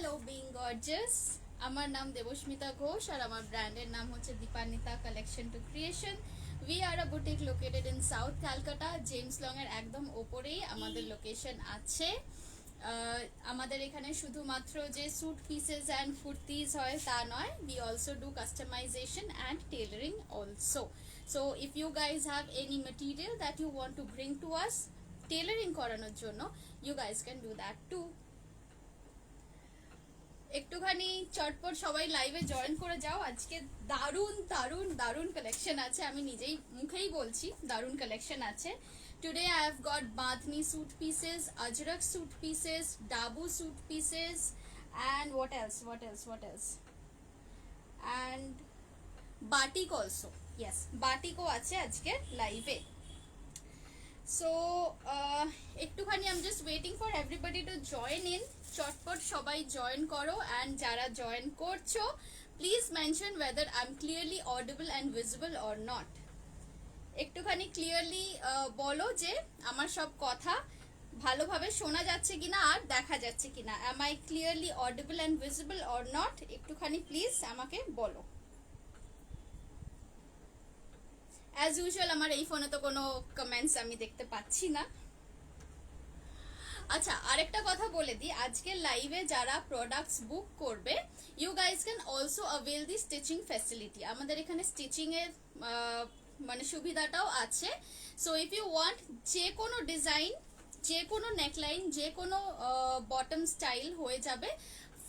Hello being gorgeous. আমার নাম দেবস্মিতা ঘোষ আর আমার ব্র্যান্ডের নাম হচ্ছে Dipanwita collection to creation. We are a boutique located in south Calcutta, James Long এর একদম ওপরেই আমাদের লোকেশন আছে। আমাদের এখানে শুধুমাত্র যে স্যুট পিসেস অ্যান্ড কুর্তিজ হয় তা নয়, we also do customization and tailoring also. So if you guys have any material that you want to bring to us tailoring করানোর জন্য, you guys can do that too. একটুখানি চটপট সবাই লাইভে join করে যাও। আজকে দারুণ দারুণ দারুণ কালেকশন আছে, আমি নিজেই মুখেই বলছি দারুণ কালেকশন আছে। Today I have got bandhani suit pieces, ajrakh suit pieces, dabu suit pieces, and what else and batik also. Yes, বাটিকও আছে আজকে লাইভে। সো একটুখানি I am just waiting for everybody to join in. চটপট সবাই জয়েন করো, অ্যান্ড যারা জয়েন করছো please mention whether I am clearly audible and visible or not. একটুখানি ক্লিয়ারলি বলো যে আমার সব কথা ভালোভাবে শোনা যাচ্ছে কিনা আর দেখা যাচ্ছে কিনা। Am I clearly audible and visible or not, একটুখানি প্লিজ আমাকে বলো। অ্যাজ ইউজুয়াল আমার এই ফোনে তো কোনো কমেন্টস আমি দেখতে পাচ্ছি না। আচ্ছা, আরেকটা কথা বলে দিই, আজকের লাইভে যারা প্রোডাক্টস বুক করবে, you guys can also avail the stitching facility. আমাদের এখানে স্টিচিং এর মানে সুবিধাটাও আছে। সো ইফ ইউ ওয়ান্ট যে কোনো ডিজাইন, যে কোনো নেকলাইন, যে কোনো বটম স্টাইল হয়ে যাবে,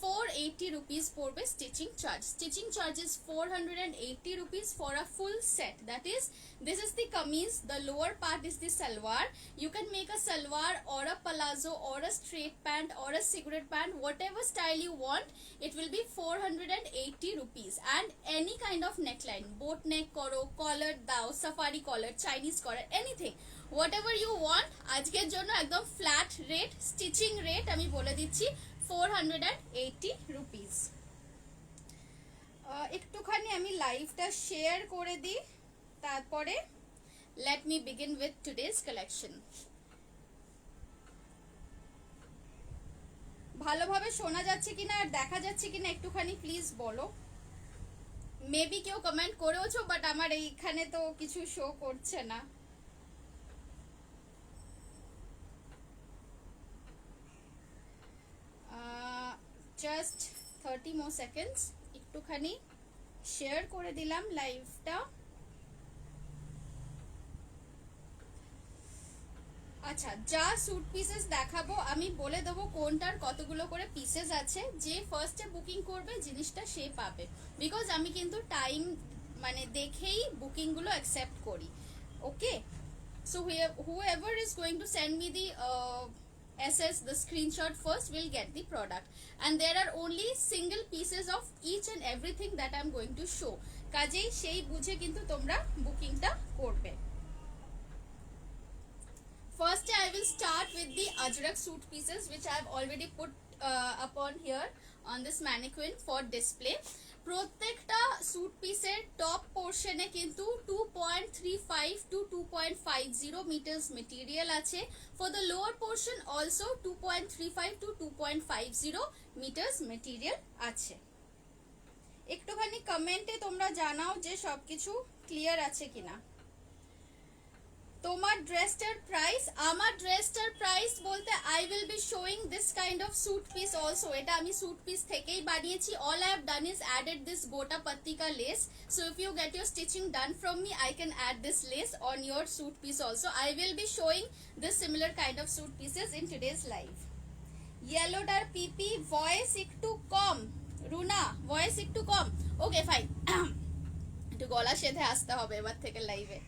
480 rupees পড়বে stitching charge. Stitching charge is 480 rupees for a full set. That is, this is the kameez, the lower part is the salwar. You can make a salwar or a palazzo or a straight pant or a cigarette pant, whatever style you want. It will be 480 rupees. And any kind of neckline, boat neck koro, collar dao, safari collar, Chinese collar, anything, whatever you want, আজকের জন্য একদম flat rate, stitching rate আমি বলে দিচ্ছি 480 rupees। একটুখানি আমি লাইভটা share করে দিই, তারপরে let me begin with today's collection. ভালোভাবে শোনা যাচ্ছে কিনা আর দেখা যাচ্ছে কিনা একটুখানি প্লিজ বলো। মেবি কেউ কমেন্ট করেওছো, বাট আমার এইখানে তো কিছু শো করছে না। জাস্ট 30 more seconds, একটুখানি শেয়ার করে দিলাম লাইভটা। আচ্ছা, যা স্যুট পিসেস দেখাবো আমি বলে দেবো কোনটার কতগুলো করে পিসেস আছে। যে ফার্স্টে বুকিং করবে জিনিসটা সে পাবে, বিকজ আমি কিন্তু টাইম মানে দেখেই বুকিংগুলো অ্যাকসেপ্ট করি। ওকে, so whoever is going to send me the the screenshot first will get the product, and there are only single pieces of each and everything that I'm going to show. কাজেই সেই বুঝে কিন্তু তোমরা বুকিংটা করবে। First I will start with the ajrak suit pieces which I have already put upon here on this mannequin for display. প্রত্যেকটা suit পিসের top পোর্শনে কিন্তু 2.35 to 2.50 মিটার্স মেটেরিয়াল আছে। For the lower portion also 2.35 to 2.50 metres material আছে। একটুখানি কমেন্টে তোমরা জানাও যে সবকিছু ক্লিয়ার আছে কিনা। তোমার ড্রেসটার প্রাইস, আমার ড্রেসটার প্রাইস বলতে I will be showing this kind of suit piece also. এটা আমি স্যুট পিস থেকেই বানিয়েছি। All I have done is added this gota পাত্তিকা lace. So if you get your stitching done from me, I can add this lace on your suit piece also. I will be showing this similar kind of suit pieces in today's live. ইয়েলোটার পিপি voice একটু কম, Runa voice একটু কম। Okay fine, একটু গলা সেধে আসতে হবে এবার থেকে লাইভে।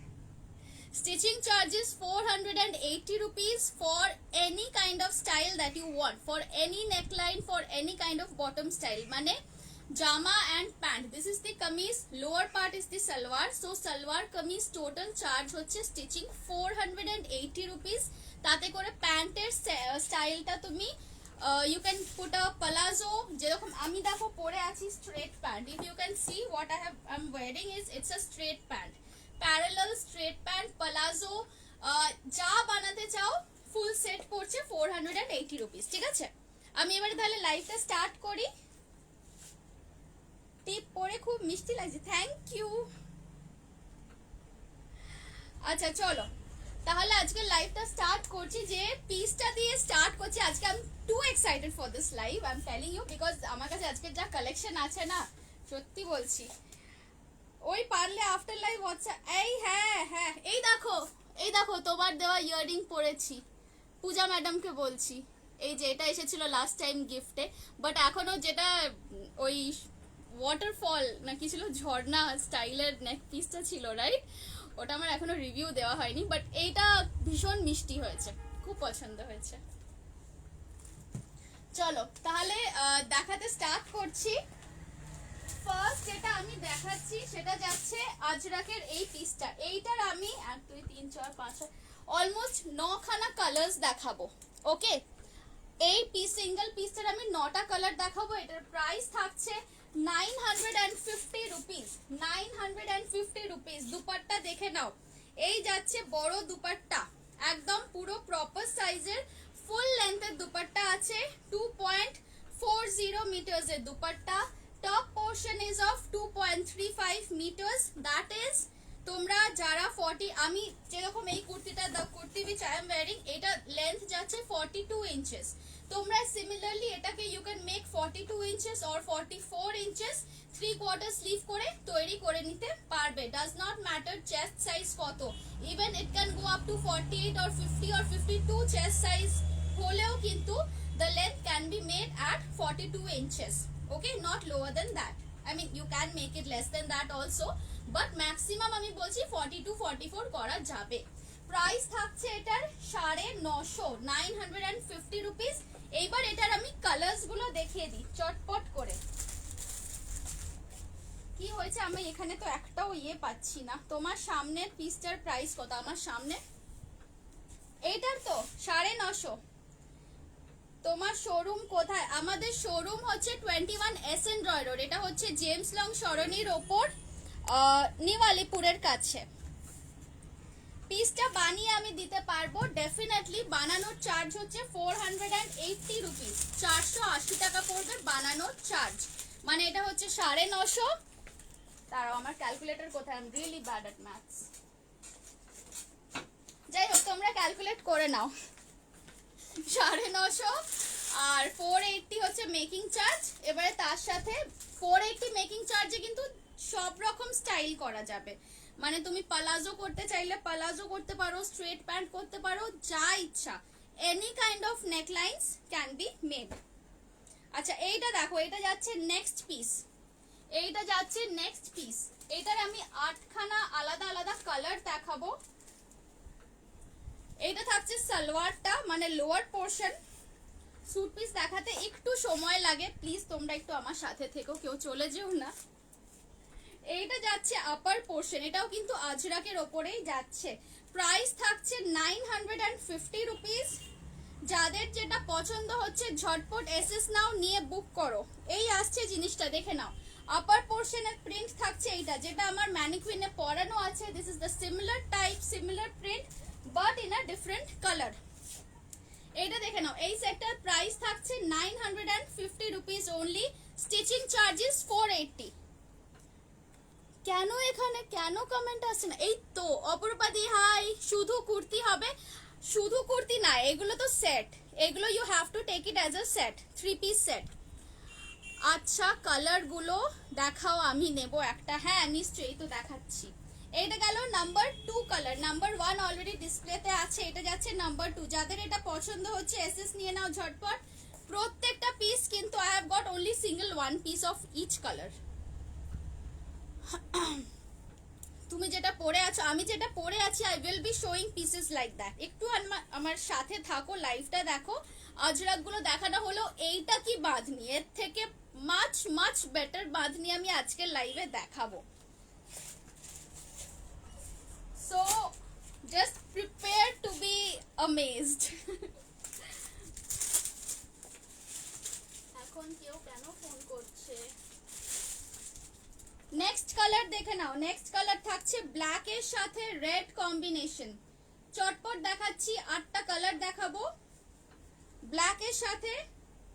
Stitching charge is 480 rupees for any kind of style that you want, for any neckline, for any kind of bottom style, মানে jama and pant. This is the kameez, lower part is the salwar. So salwar kameez total charge হচ্ছে stitching 480 rupees। তাতে করে প্যান্টের স্টাইলটা তুমি you can put a palazzo, যেরকম আমি দেখো পরে আছি straight pant. If you can see what I'm wearing is, it's a straight pant, parallel straight pant, palazzo, যা বানাতে চাও ফুল সেট পড়ছে 480 রুপিস। ঠিক আছে, আমি এবারে তাহলে লাইভটা স্টার্ট করি। টিপ পরে খুব মিষ্টি লাগছে, থ্যাংক ইউ। আচ্ছা চলো তাহলে আজকে লাইভটা স্টার্ট করছি, যে পিসটা দিয়ে স্টার্ট করছি আজকে। I am too excited for this live, I am telling you, because আমার কাছে আজকে যা কালেকশন আছে না, সত্যি বলছি। ওই পারলে আফটার লাইভ হোয়াটসঅ্যাপ, এই হ্যাঁ হ্যাঁ এই দেখো তোমার দেওয়া ইয়াররিং পরেছি, পূজা ম্যাডামকে বলছি। এই যে এটা এসেছিল লাস্ট টাইম গিফটে, বাট এখনো যেটা ওই ওয়াটারফল না কি ছিল, ঝর্ণা স্টাইলের নেক পিসটা ছিল, রাইট, ওটা আমার এখনো রিভিউ দেওয়া হয়নি, বাট এইটা ভীষণ মিষ্টি হয়েছে, খুব পছন্দ হয়েছে। চলো তাহলে দেখাতে স্টার্ট করছি। ফার্স্ট যেটা আমি দেখাচ্ছি সেটা যাচ্ছে আজরাকের এই পিসটা। এইটার আমি 1 2 3 4 5 6 অলমোস্ট 9খানা কালার্স দেখাবো। ওকে, এই সিঙ্গেল পিসটার আমি 9টা কালার দেখাবো। এটার প্রাইস থাকছে 950 রুপিস, 950 রুপিস। দুপাট্টা দেখে নাও, এই যাচ্ছে বড় দুপাট্টা, একদম পুরো প্রপার সাইজের ফুল লেন্থের দুপাট্টা আছে, 2.40 মিটার্স এর dupatta. Top portion is of 2.35 metres, that is তোমরা যারা 40, আমি যেরকম এই কুর্তিটা kurti which I am wearing, এটা লেন্থ যাচ্ছে 42 ইঞ্চেস। তোমরা সিমিলারলি এটাকে you can make 42 inches or 44 inches 3/4 sleeve করে তৈরি করে নিতে পারবে। Does not matter chest size কত, even it can go up to 48 or 50 or 52 chest size হলেও কিন্তু the length can be made at 42 inches. Okay, not lower than that. I mean you can make it less than that also, but maximum আমি বলছি 42 44 করা যাবে। Price থাকছে এটার 950, 950 rupees. এইবার এটার আমি কালার্স গুলো দেখিয়ে দিই চটপট করে। কি হয়েছে, আমি এখানে তো একটাও পাচ্ছি না। তোমার সামনের পিসটার প্রাইস কত? আমার সামনে এইটার তো 950। তোমার শোরুম কোথায়? আমাদের শোরুম হচ্ছে 21 SN রয় রোড, এটা হচ্ছে জেমস লং সরণির ওপর, নিউ আলিপুরের কাছে। পিসটা বানিয়ে আমি দিতে পারবো ডেফিনেটলি। বানানোর চার্জ হচ্ছে 480 রুপিস, 480 টাকা পড়বে বানানোর চার্জ। মানে এটা হচ্ছে 950। তারাও আমার ক্যালকুলেটর কোথায়, I am really bad at maths. যাই হোক তোমরা ক্যালকুলেট করে নাও। 950 আর 480 হচ্ছে মেকিং চার্জ। এবারে তার সাথে 480 মেকিং চার্জে কিন্তু সব রকম স্টাইল করা যাবে। মানে তুমি পালাজো করতে চাইলে পালাজো করতে পারো, স্ট্রেট প্যান্ট করতে পারো, যা ইচ্ছা, any kind of necklines can be made. আচ্ছা এইটা দেখো, এটা যাচ্ছে নেক্সট পিস, এইটা যাচ্ছে নেক্সট পিস। এইটার আমি 8খানা আলাদা আলাদা কালার দেখাবো। এইটা থাকছে সালোয়ারটা, মানে লোয়ার পোর্শন। স্যুট পিস দেখাতে একটু সময় লাগে, প্লিজ তোমরা একটু আমার সাথে থেকো, কেউ চলে যেও না। এইটা যাচ্ছে আপার পোর্শন, এটাও কিন্তু আজরাকের ওপরেই যাচ্ছে। প্রাইস থাকছে 950 রুপিস। যাদের যেটা পছন্দ হচ্ছে ঝটপট এসএস নাও, নিয়ে বুক করো। এই আসছে জিনিসটা দেখে নাও। আপার পোর্শনের প্রিন্ট থাকছে এইটা, যেটা আমার ম্যানিকুইনে পরানো আছে। This is the similar type, similar print, but in a different colour. এইটা দেখে নাও। এই সেটটার প্রাইস থাকছে 950 রুপিস অনলি। Stitching charges 480। কেন এখানে কেন কমেন্ট আসছে না? এই তো অপরূপাদি হাই, শুধু কুর্তি হবে? শুধু কুর্তি না, এগুলো তো সেট, এগুলো you have to take it as a set, 3 piece set. আচ্ছা কালার গুলো দেখাও, আমি নেব একটা। হ্যাঁ নিশ্চয়ই, তো দেখাচ্ছি। এইটা গেল নাম্বার 2 কালার। নাম্বার 1 অলরেডি ডিসপ্লেতে আছে, এটা যাচ্ছে নাম্বার 2। যাদের এটা পছন্দ হচ্ছে এসএস নিয়ে নাও ঝটপট। প্রত্যেকটা পিস কিন্তু I have got only single 1 piece of each colour. তুমি যেটা পরে আছো, আমি যেটা পরে আছি, I will be showing pieces like that. একটু আমার সাথে থাকো, লাইভটা দেখো। আজরাক গুলো দেখানো হলো। এইটা কি বাঁধনি, এর থেকে মাচ মাচ বেটার বাঁধনি আমি আজকে লাইভে দেখাবো। So just prepare to be amazed. এখন কেউ কেন ফোন করছে? নেক্সট কালার দেখে নাও। নেক্সট কালার থাকছে ব্ল্যাক এর সাথে রেড কম্বিনেশন। চটপট দেখাচ্ছি, 8টা কালার দেখাবো। ব্ল্যাক এর সাথে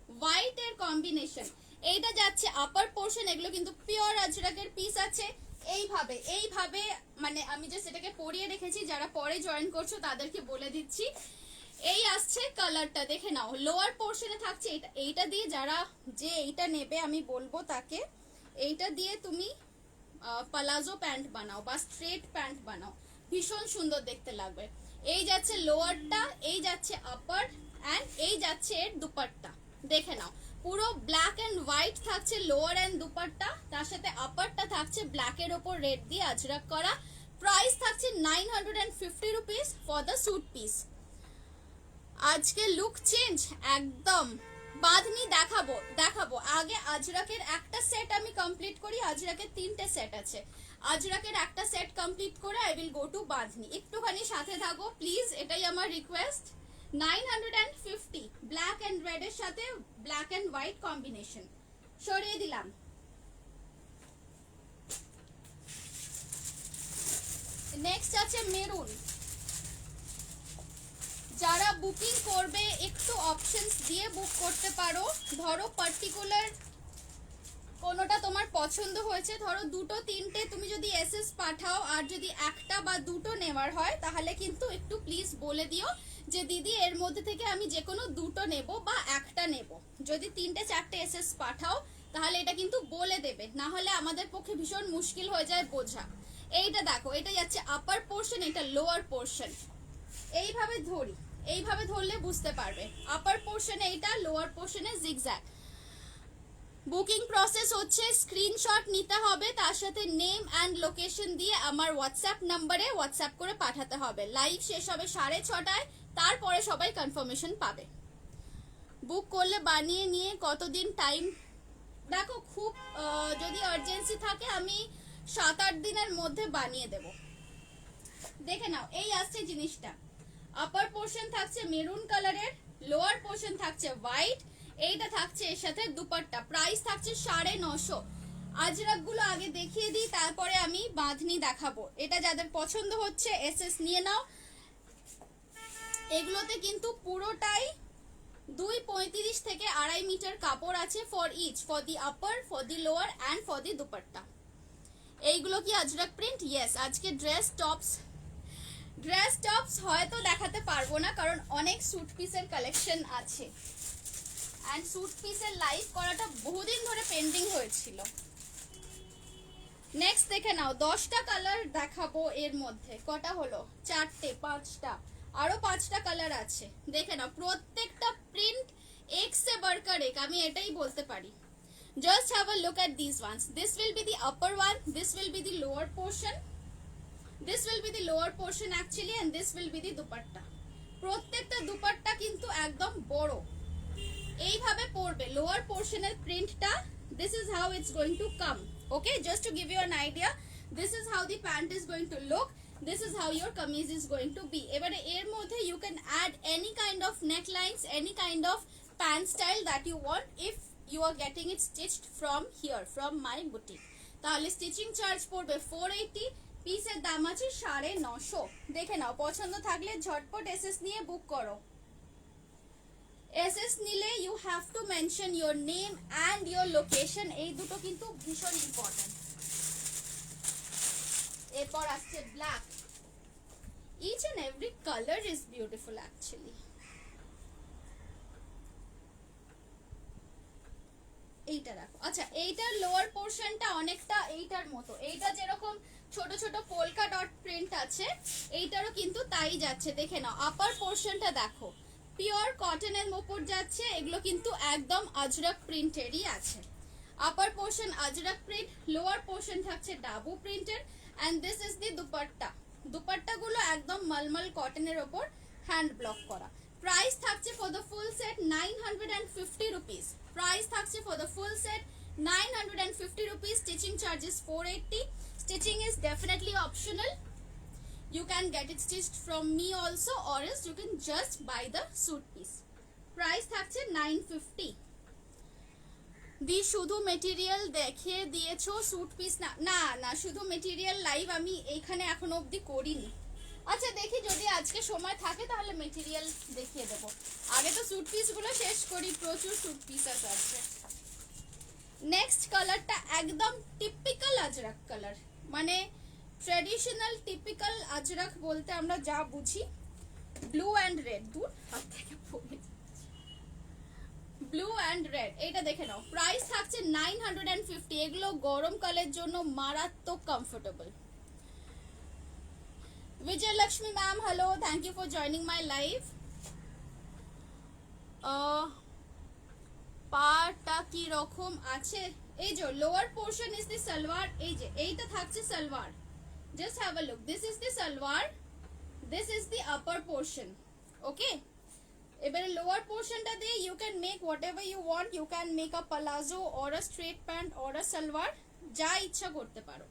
হোয়াইট এর কম্বিনেশন। এইটা যাচ্ছে আপার পোর্শন, এগুলো কিন্তু পিওর আজরাকের পিস আছে। এইভাবে এইভাবে মানে আমি জাস্ট এটাকে পরিয়ে রেখেছি, যারা পরে জয়েন করছো তাদেরকে বলে দিচ্ছি। এই আসছে কালারটা, দেখে নাও। লোয়ার পোর্শনে থাকছে এটা, এইটা দিয়ে যারা যে এইটা নেবে আমি বলবো তাকে এইটা দিয়ে তুমি পালাজো প্যান্ট বানাও বা স্ট্রেট প্যান্ট বানাও, ভীষণ সুন্দর দেখতে লাগবে। এই যাচ্ছে লোয়ারটা, এই যাচ্ছে আপার, অ্যান্ড এই যাচ্ছে এর দুপাট্টা। দেখে নাও পুরো ব্ল্যাক এন্ড হোয়াইট থাকছে লোয়ার এন্ড দুপাট্টা, তার সাথে আপারটা থাকছে ব্ল্যাকের ওপর রেড দিয়ে আজরাক করা। প্রাইস থাকছে 950 rupees for the suit piece. আজকে লুক চেঞ্জ একদম। বাঁধনি দেখাবো দেখাবো, আগে আজরাকের একটা সেট আমি কমপ্লিট করি। আজরাকের 3টে সেট আছে, আজরাকের একটা সেট কমপ্লিট করে I will go to bandhani. একটুখানি সাথে থাকো প্লিজ, এটাই আমার রিকোয়েস্ট। 950 ব্ল্যাক এন্ড রেড এর সাথে ব্ল্যাক এন্ড হোয়াইট কম্বিনেশন। সরিয়ে দিলাম। নেক্সট আছে মেরুন। যারা বুকিং করবে একটু অপশনস দিয়ে বুক করতে পারো। ধরো পার্টিকুলার কোনোটা তোমার পছন্দ হয়েছে, ধরো দুটো তিনটে তুমি যদি এসএস পাঠাও, আর যদি একটা বা দুটো নেওয়ার হয় তাহলে কিন্তু একটু প্লিজ বলে দিও যে দিদি এর মধ্যে থেকে আমি যে কোনো দুটো নেব বা একটা নেব। যদি 3-4টে এসএস পাঠাও তাহলে এটা কিন্তু বলে দেবে, না হলে আমাদের পক্ষে ভীষণ মুশকিল হয়ে যায় বোঝা। এইটা দেখো, এটা যাচ্ছে আপার পোর্শন, এটা লোয়ার পোর্শন। এইভাবে ধরি, এইভাবে ধরলে বুঝতে পারবে। আপার পোর্শনে এইটা, লোয়ার পোর্শনে জিগজ্যাগ। বুকিং প্রসেস হচ্ছে স্ক্রিনশট নিতে হবে, তার সাথে নেম অ্যান্ড লোকেশন দিয়ে আমার হোয়াটসঅ্যাপ নাম্বারে হোয়াটসঅ্যাপ করে পাঠাতে হবে। লাইভ শেষ হবে 6:30, তারপরে সবাই কনফার্মেশন পাবে। বুক করলে বানিয়ে নিয়ে কতদিন টাইম? দেখো খুব যদি আর্জেন্সি থাকে আমি 7-8 দিনের মধ্যে বানিয়ে দেব। দেখে নাও এই আসছে জিনিসটা। আপার পোর্শন থাকছে মেরুন কালারের, লোয়ার পোর্শন থাকছে হোয়াইট, এইটা থাকছে এর সাথে দুপাট্টা। প্রাইস থাকছে 950। আজরাক গুলো আগে দেখিয়ে দিই, তারপরে আমি বাঁধনি দেখাবো। এটা যাদের পছন্দ হচ্ছে এসএস নিয়ে নাও। এগুলোতে কিন্তু পুরোটাই 2.35 থেকে 2.5 মিটার কাপড় আছে for each, for the upper, for the lower and for the dupatta. এইগুলো কি আজরাক প্রিন্ট? ইয়েস। আজকে ড্রেস টপস হয়তো দেখাতে পারবো না, কারণ অনেক স্যুট পিসের কালেকশন আছে, অ্যান্ড স্যুট পিসের লাইভ করাটা বহুদিন ধরে পেন্ডিং হয়েছিল। নেক্সট দেখে নাও, 10টা কালার দেখাবো। এর মধ্যে কটা হলো? 4টে, 5টা, আরো 5টা কালার আছে। দেখে নাও প্রত্যেকটা প্রিন্ট এক সে বড়কর এক, আমি এটাই বলতে পারি। Just have a look at these ones. This will be the upper one, this will be the lower portion, this will be the lower portion actually, and this will be the dupatta. প্রত্যেকটা দুপাট্টা কিন্তু একদম বড়, এইভাবে পড়বে। Lower পোর্শনের প্রিন্টটা, this is how it's going to come. Okay, just to give you an idea, this is how the pant is going to look, this is how your kameez is going to be. এবারে এর মধ্যে you can add any kind of necklines, any kind of pant style that you want if you are getting it stitched from here, from my boutique. তাহলে stitching charge পড়বে 480, পিসের দাম আছে 950। দেখে নাও, পছন্দ থাকলে ঝটপট এসএস নিয়ে বুক করো। এসএস নিলে you have to mention your name and your location, এই দুটো কিন্তু ভীষণ ইম্পর্টেন্ট। এরপর আসছে black. Each and every colour is beautiful actually. এইটা রাখো। আচ্ছা, এইটার লোয়ার পোর্শনটা অনেকটা এইটার মতো, এইটা যেরকম ছোট ছোট পোলকা ডট প্রিন্ট আছে, এইটারও কিন্তু তাই যাচ্ছে। দেখে নাও আপার পোর্শনটা দেখো, পিওর কটনের উপর যাচ্ছে, এগুলো কিন্তু একদম আজরাক প্রিন্টেরই আছে। Upper portion Ajrak print, lower portion থাকছে ডাবু প্রিন্টের, and this is the dupatta. দুপাট্টাগুলো একদম মলমল কটনের ওপর হ্যান্ড ব্লক করা। প্রাইস থাকছে for the full set 950 rupees. Price থাকছে for the full set 950 rupees. Stitching charges 480। Stitching is definitely optional. You can get it stitched from me also, or else you can just buy the suit piece. Price থাকছে 950। দি শুধু material দেখিয়ে দিয়েছো, sweet piece না? না না, শুধু material live আমি এইখানে এখনো অবধি করিনি। আচ্ছা দেখি যদি আজকে সময় থাকে তাহলে মেটেরিয়াল দেখিয়ে দেবো। আগে তো স্যুট পিসগুলো শেষ করি, প্রচুর স্যুট পিস আছে। নেক্সট কালারটা একদম টিপিক্যাল আজরাক কালার, মানে ট্র্যাডিশনাল টিপিক্যাল আজরাক বলতে আমরা যা বুঝি, ব্লু অ্যান্ড রেড। দূর হাত থেকে পড়ে, ব্লু অ্যান্ড রেড। এইটা দেখে নাও, প্রাইস থাকছে 950। এগুলো গরমকালের জন্য মারাত্মক comfortable. Vijayalakshmi ma'am hello, thank you for joining my live. পাটা কি রকম আছে? এই যে lower portion is the salwar, এই যে এইটা থাকছে salwar, just have a look, this is the salwar, this is the upper portion. Okay, এবারে লোয়ার পোর্শনটা দিয়ে you can make whatever you want, you can make a palazzo or a straight pant or a salwar, যা ইচ্ছা করতে পারো।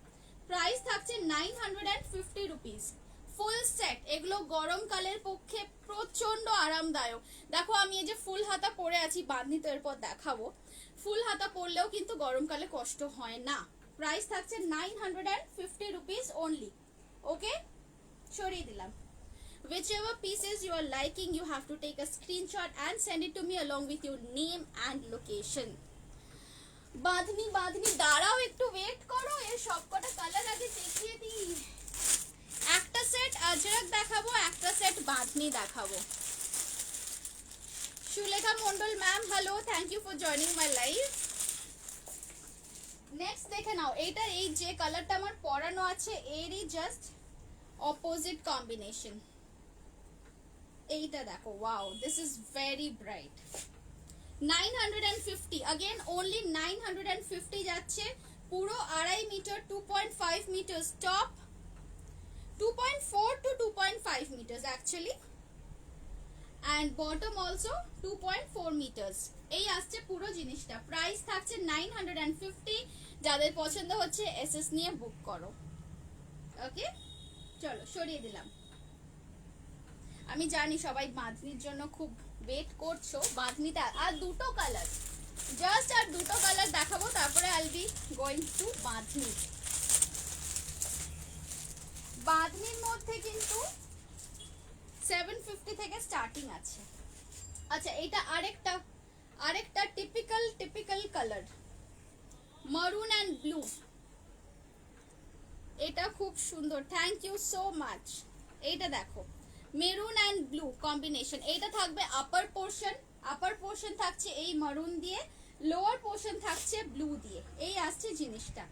Price থাকছে 950 rupees, full set. এগুলো গরমকালের পক্ষে প্রচন্ড আরামদায়ক। দেখো আমি এই যে ফুল হাতা পরে আছি, বাঁধনি তো এরপর দেখাবো, ফুল হাতা পরলেও কিন্তু গরমকালে কষ্ট হয় না। প্রাইস থাকছে 950 রুপিস অনলি। ওকে, সরিয়ে দিলাম। Whichever pieces you are liking, you have to take a screenshot and send it to me along with your name and location. Bandhani bandhani দাঁড়াও, একটু ওয়েট করো, এর সবকটা কালার আগে দেখিয়ে দিই। একটা সেট আজরাক দেখাবো, একটা সেট বাঁধনি দেখাবো। Sulekha Mondal ma'am hello, thank you for joining my live. Next দেখে নাও, এইটা এই যে কালারটা আমার পরানো আছে এরই জাস্ট অপোজিট কম্বিনেশন। এইটা দেখো, wow, this is very bright. 950, again only 950 যাচ্ছে। পুরো 2.5 metre, 2.5 metre top, 2.4 to 2.5 meters actually, and bottom also 2.4 meters। এই আসছে পুরো জিনিসটা। প্রাইস থাকছে 950। যাদের পছন্দ হচ্ছে এসএস নিয়ে বুক করো। ওকে, চলো সরিয়ে দিলাম। আমি জানি সবাই বাঁধনির জন্য খুব ওয়েট করছো। বাঁধনিতে আর দুটো কালার, জাস্ট আর দুটো কালার দেখাবো, তারপরে I will be going to bandhani. বাঁধনির মধ্যে কিন্তু 750 থেকে স্টার্টিং আছে। আচ্ছা, এটা আরেকটা typical colour, maroon and blue. এটা খুব সুন্দর, থ্যাংক ইউ সো মাচ। এইটা দেখো, মেরুন অ্যান্ড ব্লু কম্বিনেশন। এইটা থাকবে আপার পোর্শন থাকছে এই মারুন দিয়ে, লোয়ার পোর্শন থাকছে ব্লু দিয়ে। এই আসছে জিনিসটা।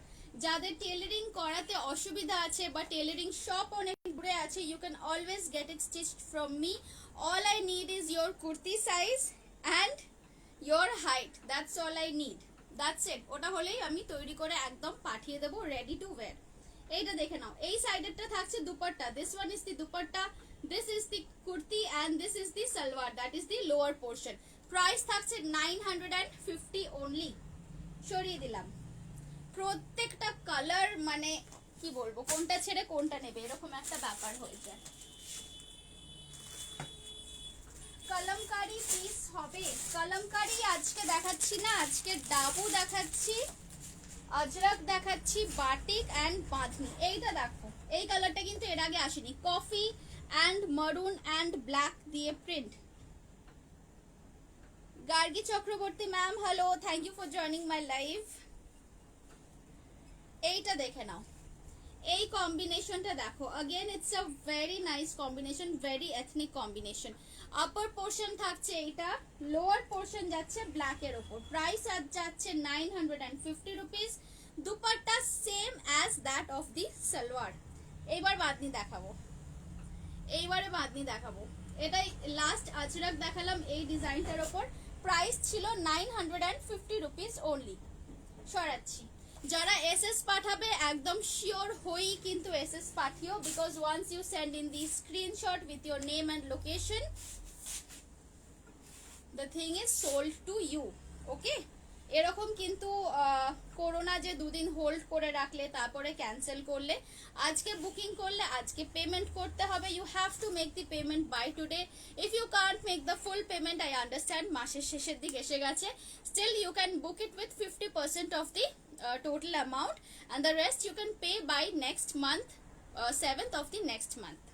যাদের টেলারিং করাতে অসুবিধা আছে বা টেলারিং শপ অনেক দূরে আছে, you can always get it stitched from me. All I need is your kurti size and your height, that's all I need, that's it. ওটা হলেই আমি তৈরি করে একদম পাঠিয়ে দেবো, রেডি টু ওয়্যার। এইটা দেখে নাও, এই সাইডেরটা থাকছে dupatta, this one is the dupatta, this is the kurti and this is the salwar, that is the lower portion. Price থাকছে 950 only। সরিয়ে দিলাম। প্রত্যেকটা কালার মানে কি বলবো, কোনটা ছেড়ে কোনটা নেবে এরকম একটা ব্যাপার হয়ে যায়। কলমকারি পিস হবে, কলমকারি আজকে দেখাচ্ছি না, আজকে ডাবু দেখাচ্ছি, আজরাক দেখাচ্ছি, বাটিক অ্যান্ড বাঁধনি। এইটা দেখো, এই কালারটা কিন্তু এর আগে আসেনি, coffee and maroon and black দিয়ে print. Gargi Chakraborty ma'am hello, thank you for joining my live. এইটা দেখে নাও, এই কম্বিনেশনটা দেখো, again it's a very nice combination, very ethnic combination. Upper portion থাকছে এইটা, লোয়ার পোর্শন যাচ্ছে ব্ল্যাক এর উপর। প্রাইস আজ যাচ্ছে 950 rupees. Dupatta same as that of the salwar. এইবার বাঁধনি দেখাবো, এইবারে বাঁধনি দেখাবো। এটাই লাস্ট আজরাক দেখালাম এই ডিজাইনটার ওপর। প্রাইস ছিল 950 রুপিস অনলি। সরাচ্ছি, যারা এসএস পাঠাবে একদম শিওর হই কিন্তু এসএস পাঠিও, because once you send in the screenshot with your name and location, the thing is sold to you. Okay, এরকম কিন্তু করোনা যে দুদিন হোল্ড করে রাখলে তারপরে ক্যান্সেল করলে, আজকে বুকিং করলে আজকে পেমেন্ট করতে হবে। You have to make the payment by today. If you can't make the full payment, I understand, মাসের শেষের দিক এসে গেছে, still you can book it with 50% off the total amount and the rest you can pay by next month, 7th of the next month.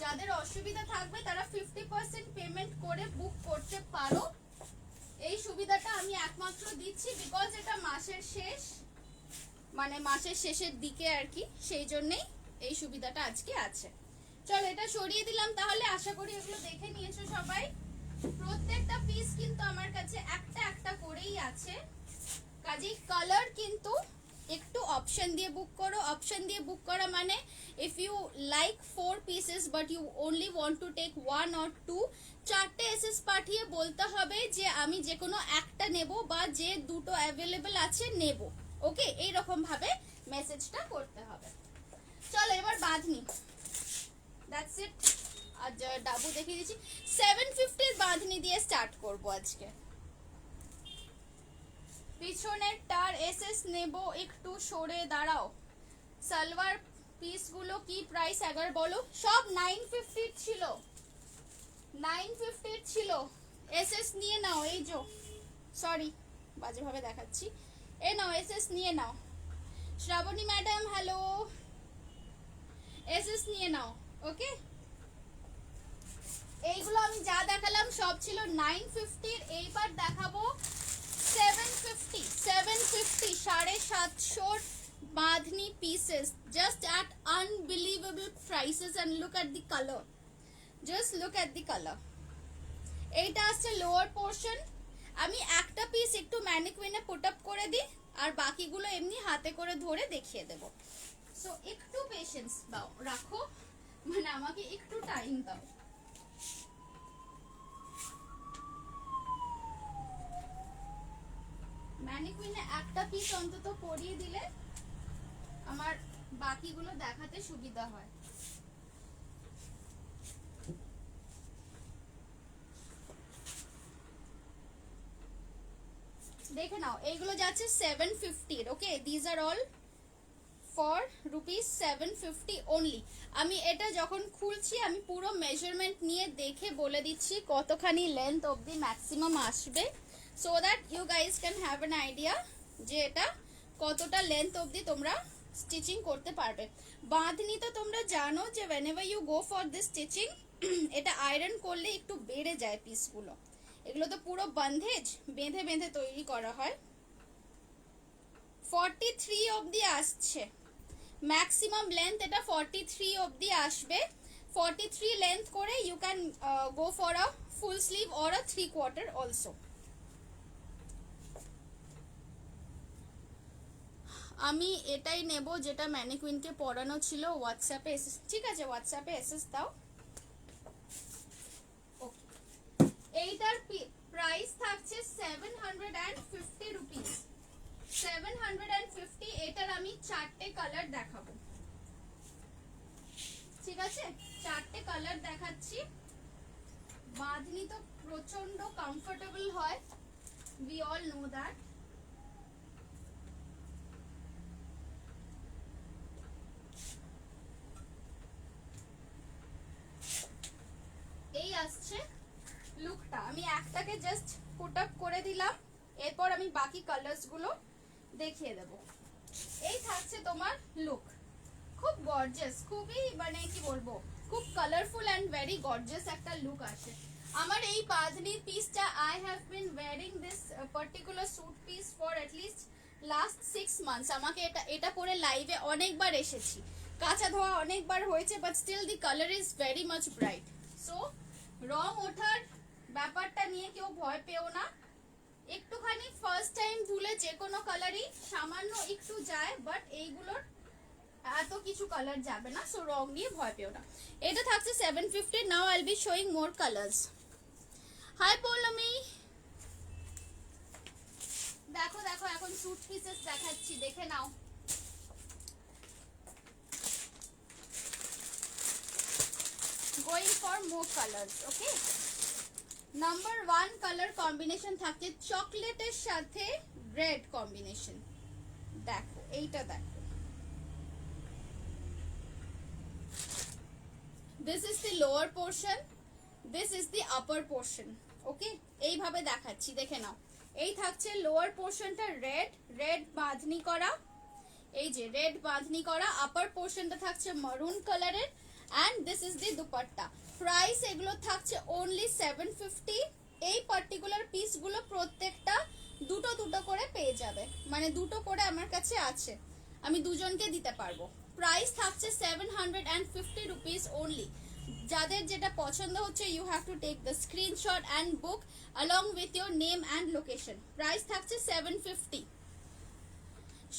যাদের অসুবিধা থাকবে তারা 50% payment করে বুক করতে পারো। এই সুবিধাটা আমি একমাত্র দিচ্ছি বিকজ এটা মাসের শেষ, মানে মাসের শেষের দিকে আর কি, সেই জন্যই এই সুবিধাটা আজকে আছে। চলো এটা সরিয়ে দিলাম। তাহলে আশা করি এগুলো দেখে নিয়েছো সবাই। প্রত্যেকটা পিস কিন্তু আমার কাছে একটা একটা করেই আছে, কাজেই কালার কিন্তু একটু অপশন দিয়ে বুক করো। অপশন দিয়ে বুক করা মানে if you like 4 pieces but you only want to take 1 or 2, 4টে এসএস পাঠিয়ে বলতে হবে যে আমি যে কোনো একটা নেব বা যে দুটো অ্যাভেলেবল আছে নেব। ওকে, এইরকম ভাবে মেসেজটা করতে হবে। চলো এবার বাঁধনি, দ্যাটস ইট। আর ডাবু দেখিয়ে দিচ্ছি, 750 বাঁধনি দিয়ে স্টার্ট করব আজকে। পিছনের টার এসএস নেব, একটু সরে দাঁড়াও। সালোয়ার পিসগুলো কি প্রাইস একবার বলো। সব 950 ছিল, 950 ছিল। এসএস নিয়ে নাও, এই যে সরি বাজেভাবে দেখাচ্ছি, এ নাও এসএস নিয়ে নাও। শ্রাবণী ম্যাডাম হ্যালো, এসএস নিয়ে নাও। ওকে, এইগুলো আমি যা দেখালাম সব ছিল 950, এইবার দেখাবো 750, 750 750 bandhani pieces just at unbelievable prices and look at the color, just look at the color. এইটা আসছে লোয়ার পোর্শন। আমি একটা পিস একটু ম্যানিকুইনে পুট আপ করে দিই আর বাকিগুলো এমনি হাতে করে ধরে দেখিয়ে দেব। সো একটু পেশেন্স দাও, রাখো, মানে আমাকে একটু টাইম দাও। ম্যানিকুইনে একটা পিস অন্তত পরিয়ে দিলে আমার বাকিগুলো দেখাতে সুবিধা হয়। দেখে নাও, এইগুলো যাচ্ছে 750। Okay, these are all for rupees 750 only. আমি এটা যখন খুলছি আমি পুরো মেজারমেন্ট নিয়ে দেখে বলে দিচ্ছি কতখানি লেন্থ অবধি ম্যাক্সিমাম আসবে, so that you guys can have an idea যে এটা কতটা লেন্থ অবধি তোমরা স্টিচিং করতে পারবে। বাঁধনি তো তোমরা জানো যে whenever you go for this stitching এটা আয়রন করলে একটু বেড়ে যায় পিসগুলো। এগুলো তো পুরো বন্ধেজ বেঁধে বেঁধে তৈরি করা হয়। 43 অবধি আসছে ম্যাক্সিমাম লেন্থ, এটা 43 অবধি আসবে। 43 লেন্থ করে you can go for a full sleeve or a 3/4 also. আমি এটাই নেব যেটা ম্যানিকুইনকে পরানো ছিল। হোয়াটসঅ্যাপে এসএস, ঠিক আছে হোয়াটসঅ্যাপে এসএস দাও। ওকে, এইটার প্রাইস থাকছে 750 রুপিস, 750। এটার আমি 4টে কালার দেখাবো, ঠিক আছে, 4টে কালার দেখাচ্ছি। বাঁধনি তো প্রচন্ড কমফোর্টেবল হয়, উই অল নো দ্যাট। এই আসছে লুকটা, আমি একটাকে জাস্ট পুট আপ করে দিলাম, এরপর আমি বাকি কালার্স গুলো দেখিয়ে দেব। এই থাকছে তোমার লুক, খুব গর্জিয়াস, খুবই মানে কি বলবো, খুব কালারফুল এন্ড ভেরি গর্জিয়াস একটা লুক আসে। আমার এই বাঁধনির পিসটা I have been wearing this particular suit piece for at least last 6 months. আমাকে এটা পরে লাইভে অনেকবার এসেছি, কাঁচা ধোয়া অনেকবার হয়েছে, but still the colour is very much bright. সো রং ওঠার ব্যাপারটা নিয়ে কেউ ভয় পেও না, একটুখানি ফার্স্ট টাইম ধুলে যে কোনো কালারই সামান্য একটু যায়, বাট এইগুলোর এত কিছু কালার যাবে না, সো রং নিয়ে ভয় পেও না। এটা থাকছে 750। Now I will be showing more colours. Hi Paulami, দেখো দেখো এখন স্যুট পিসেস দেখাচ্ছি, দেখে নাও। Going for more colours. Okay, number 1 colour combination থাকছে চকলেটের সাথে রেড কম্বিনেশন। দেখো এইটা দেখো, this is the lower portion, this is the upper portion. ওকে, এইভাবে দেখাচ্ছি, দেখে নাও। এই থাকছে লোয়ার পোর্শনটা রেড, রেড বাঁধনি করা, এই যে রেড বাঁধনি করা। আপার পোর্শনটা থাকছে মারুন কালারের, and this is the dupatta. Price এগুলো থাকছে অনলি 750। এই পার্টিকুলার পিসগুলো প্রত্যেকটা দুটো দুটো করে পেয়ে যাবে, মানে দুটো করে আমার কাছে আছে, আমি দুজনকে দিতে পারবো। প্রাইস থাকছে 750 রুপিস অনলি। যাদের যেটা পছন্দ হচ্ছে you have to take the screenshot and book along with your name and location। Price থাকছে 750।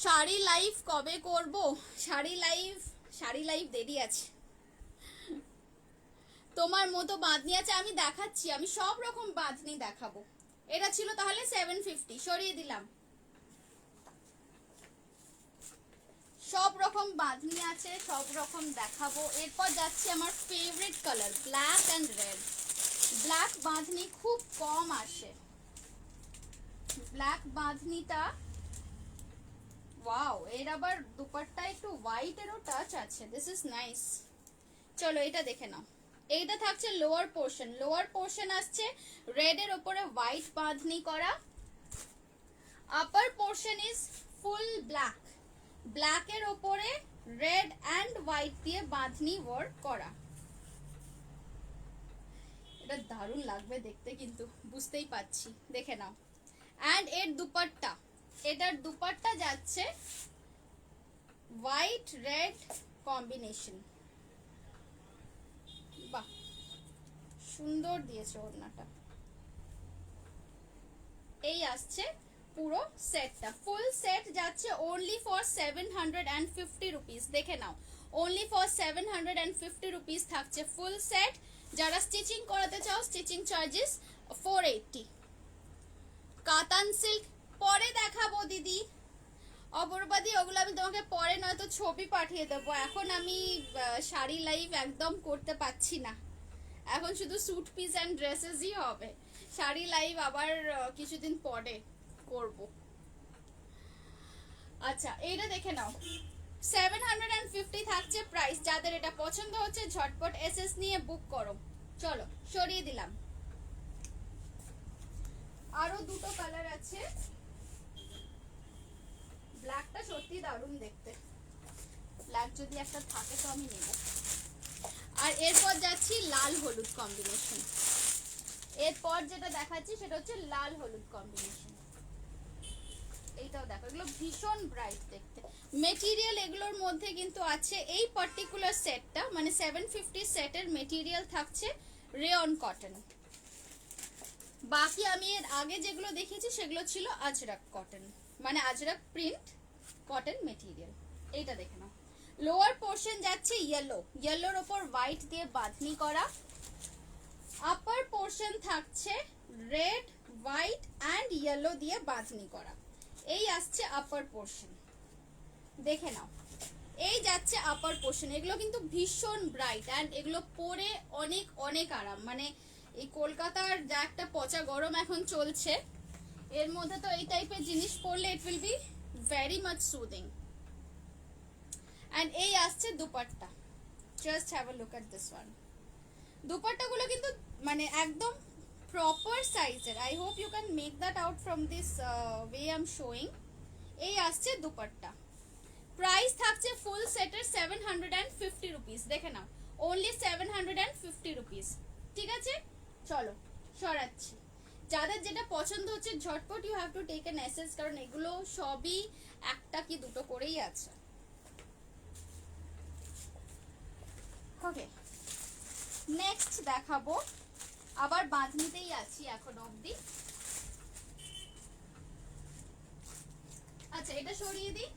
শাড়ি লাইভ কবে করব? শাড়ি লাইভ দেরি আছে। তোমার মতো বাঁধনি আছে, আমি দেখাচ্ছি, আমি সব রকম বাঁধনি দেখাবো। এটা ছিল তাহলে 750, সরিয়ে দিলাম। সব রকম বাঁধনি আছে, সব রকম দেখাবো। এরপর যাচ্ছে আমার favourite colour black and red. Black bandhani খুব কম আসে, ব্ল্যাক বাঁধনিটা ওয়াও, এর আবার দুপাট্টা একটু হোয়াইটেরও টাচ আছে, দিস ইজ নাইস। চলো এটা দেখে নাও। এইটা থাকছে লোয়ার পোর্শন, লোয়ার পোর্শন আসছে রেড এর উপরে হোয়াইট বাঁধনি করা। আপার portion is full black, black এর উপরে রেড অ্যান্ড হোয়াইট দিয়ে বাঁধনি ওয়ার্ক করা। এটা দারুণ লাগবে দেখতে, কিন্তু বুঝতেই পাচ্ছি, দেখে নাও। অ্যান্ড এর দুপাট্টা, এটার দুপাট্টা যাচ্ছে হোয়াইট রেড কম্বিনেশন। বাহ, সুন্দর দিয়েছে ওড়নাটা। এই আসছে পুরো সেটটা, ফুল সেট যাচ্ছে অনলি ফর 750 রুপিস। দেখে নাও, অনলি ফর 750 রুপিস থাকছে ফুল সেট। যারা স্টিচিং করাতে চাও স্টিচিং চার্জেস 480। কাতান সিল্ক পরে দেখাবো দিদি, অপরূপাদি ওগুলো আমি তোমাকে পরে নয়তো ছবি পাঠিয়ে দেবো। এখন আমি শাড়ি লাইভ একদম করতে পারছি না, এখন শুধু স্যুট পিস অ্যান্ড ড্রেসেসই হবে। শাড়ি লাইভ আবার কিছুদিন পরে করব। আচ্ছা এইটা দেখে নাও, 750 থাকছে প্রাইস। যাদের এটা পছন্দ হচ্ছে ঝটপট এসএস নিয়ে বুক করো। চলো সরিয়ে দিলাম। আরো দুটো কালার আছে, ব্ল্যাকটা সত্যি দারুণ দেখতে, ব্ল্যাক যদি একটা থাকে তো আমি নেব। আর এরপর যাচ্ছি লাল হলুদ কম্বিনেশন। এরপর যেটা দেখাচ্ছি সেটা হচ্ছে লাল হলুদ কম্বিনেশন। এইটাও দেখো, এগুলো ভীষণ ব্রাইট দেখতে। মেটেরিয়াল এগুলোর মধ্যে কিন্তু আছে, এই পার্টিকুলার সেটটা মানে 750 সেটের মেটেরিয়াল থাকছে রেয়ন কটন। বাকি আমি এর আগে যেগুলো দেখিয়েছি সেগুলো ছিল আজরাক কটন, মানে আজরাক প্রিন্ট কটন মেটেরিয়াল। এইটা দেখে নাও। লোয়ার পোর্শন যাচ্ছে ইয়েলো, ইয়েলোর ওপর হোয়াইট দিয়ে বাঁধনি করা। আপার পোর্শন থাকছে রেড হোয়াইট অ্যান্ড ইয়েলো দিয়ে বাঁধনি করা। এই আসছে আপার পোর্শন, দেখে নাও। এই যাচ্ছে আপার পোর্শন। এগুলো কিন্তু ভীষণ ব্রাইট অ্যান্ড এগুলো পরে অনেক অনেক আরাম, মানে এই কলকাতার যা একটা পচা গরম এখন চলছে, এর মধ্যে তো এই টাইপের জিনিস পরলে it will be very much soothing. And এই আসছে dupatta, just have a look at this one. দুপাট্টাগুলো কিন্তু মানে একদম প্রপার সাইজের। I hope you can make that out from this way I am showing. এই আসছে দুপাট্টা। প্রাইস থাকছে ফুল সেটের 750 রুপিস। দেখে নাও, অনলি 750 রুপিস। ঠিক আছে, চলো সরাচ্ছি। যাদের যেটা পছন্দ হচ্ছে ঝটপট you have to take an SS, কারণ এগুলো সবই একটা কি দুটো করেই আছে। ওকে, নেক্সট দেখাবো, আবার বাঁধনিতেই আছি এখন অবধি। আচ্ছা এটা সরিয়ে দিই,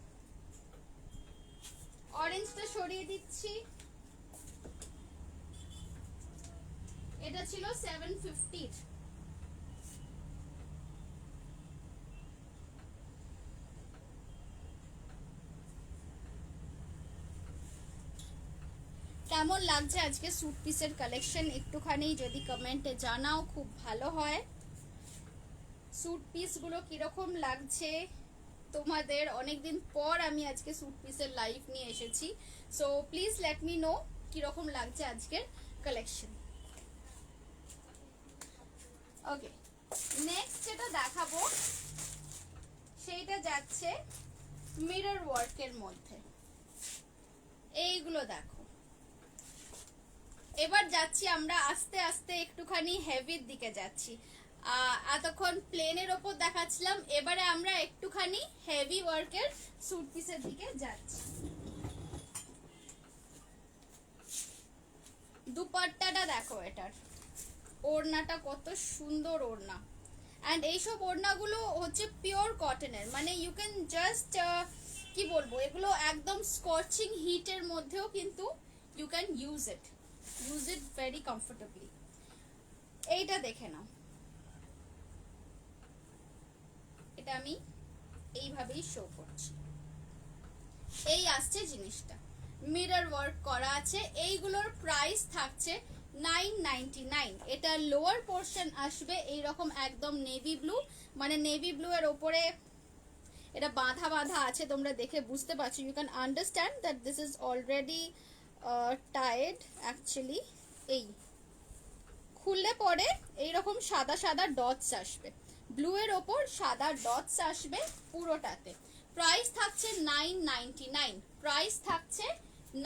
অরেঞ্জটা সরিয়ে দিচ্ছি। এটা ছিল 750। কেমন লাগছে আজকে স্যুট পিসের কালেকশন একটুখানি যদি কমেন্টে জানাও, খুব ভালো হয়। স্যুট পিসগুলো কিরকম লাগছে তোমাদের, অনেকদিন পর আমি আজকে স্যুট পিসের লাইভ নিয়ে এসেছি, so please let me no কিরকম লাগছে আজকের কালেকশন। ওকে, নেক্সট যেটা দেখাবো সেইটা যাচ্ছে মিরর ওয়ার্কের মধ্যে। এইগুলো দেখো, এবার যাচ্ছি আমরা আস্তে আস্তে একটুখানি হেভির দিকে যাচ্ছি। এতক্ষণ প্লেনের ওপর দেখাচ্ছিলাম, এবারে আমরা একটুখানি হেভি ওয়ার্কের স্যুট পিসের দিকে যাচ্ছি। দুপাট্টাটা দেখো, এটার ওড়নাটা কত সুন্দর ওড়না। অ্যান্ড এইসব ওড়নাগুলো হচ্ছে পিওর কটনের, মানে ইউ ক্যান জাস্ট কি বলবো, এগুলো একদম স্কচিং হিটের মধ্যেও কিন্তু you can use it very comfortably. এইটা দেখে নাও, এটা আমি এইভাবেই শো করছি। এই আসছে জিনিসটা, মিরর ওয়ার্ক করা আছে। এইগুলোর প্রাইস থাকছে 999। এটা লোয়ার পোর্শন আসবে এইরকম একদম নেভি ব্লু, মানে নেভি ব্লু এর ওপরে এটা বাঁধা বাঁধা আছে, তোমরা দেখে বুঝতে পারছো। You can understand that this is already tied actually. এই খুললে পরে এইরকম সাদা সাদা ডটস আসবে, ব্লু এর ওপর সাদা ডটস আসবে পুরোটাতে। প্রাইস থাকছে 999, প্রাইস থাকছে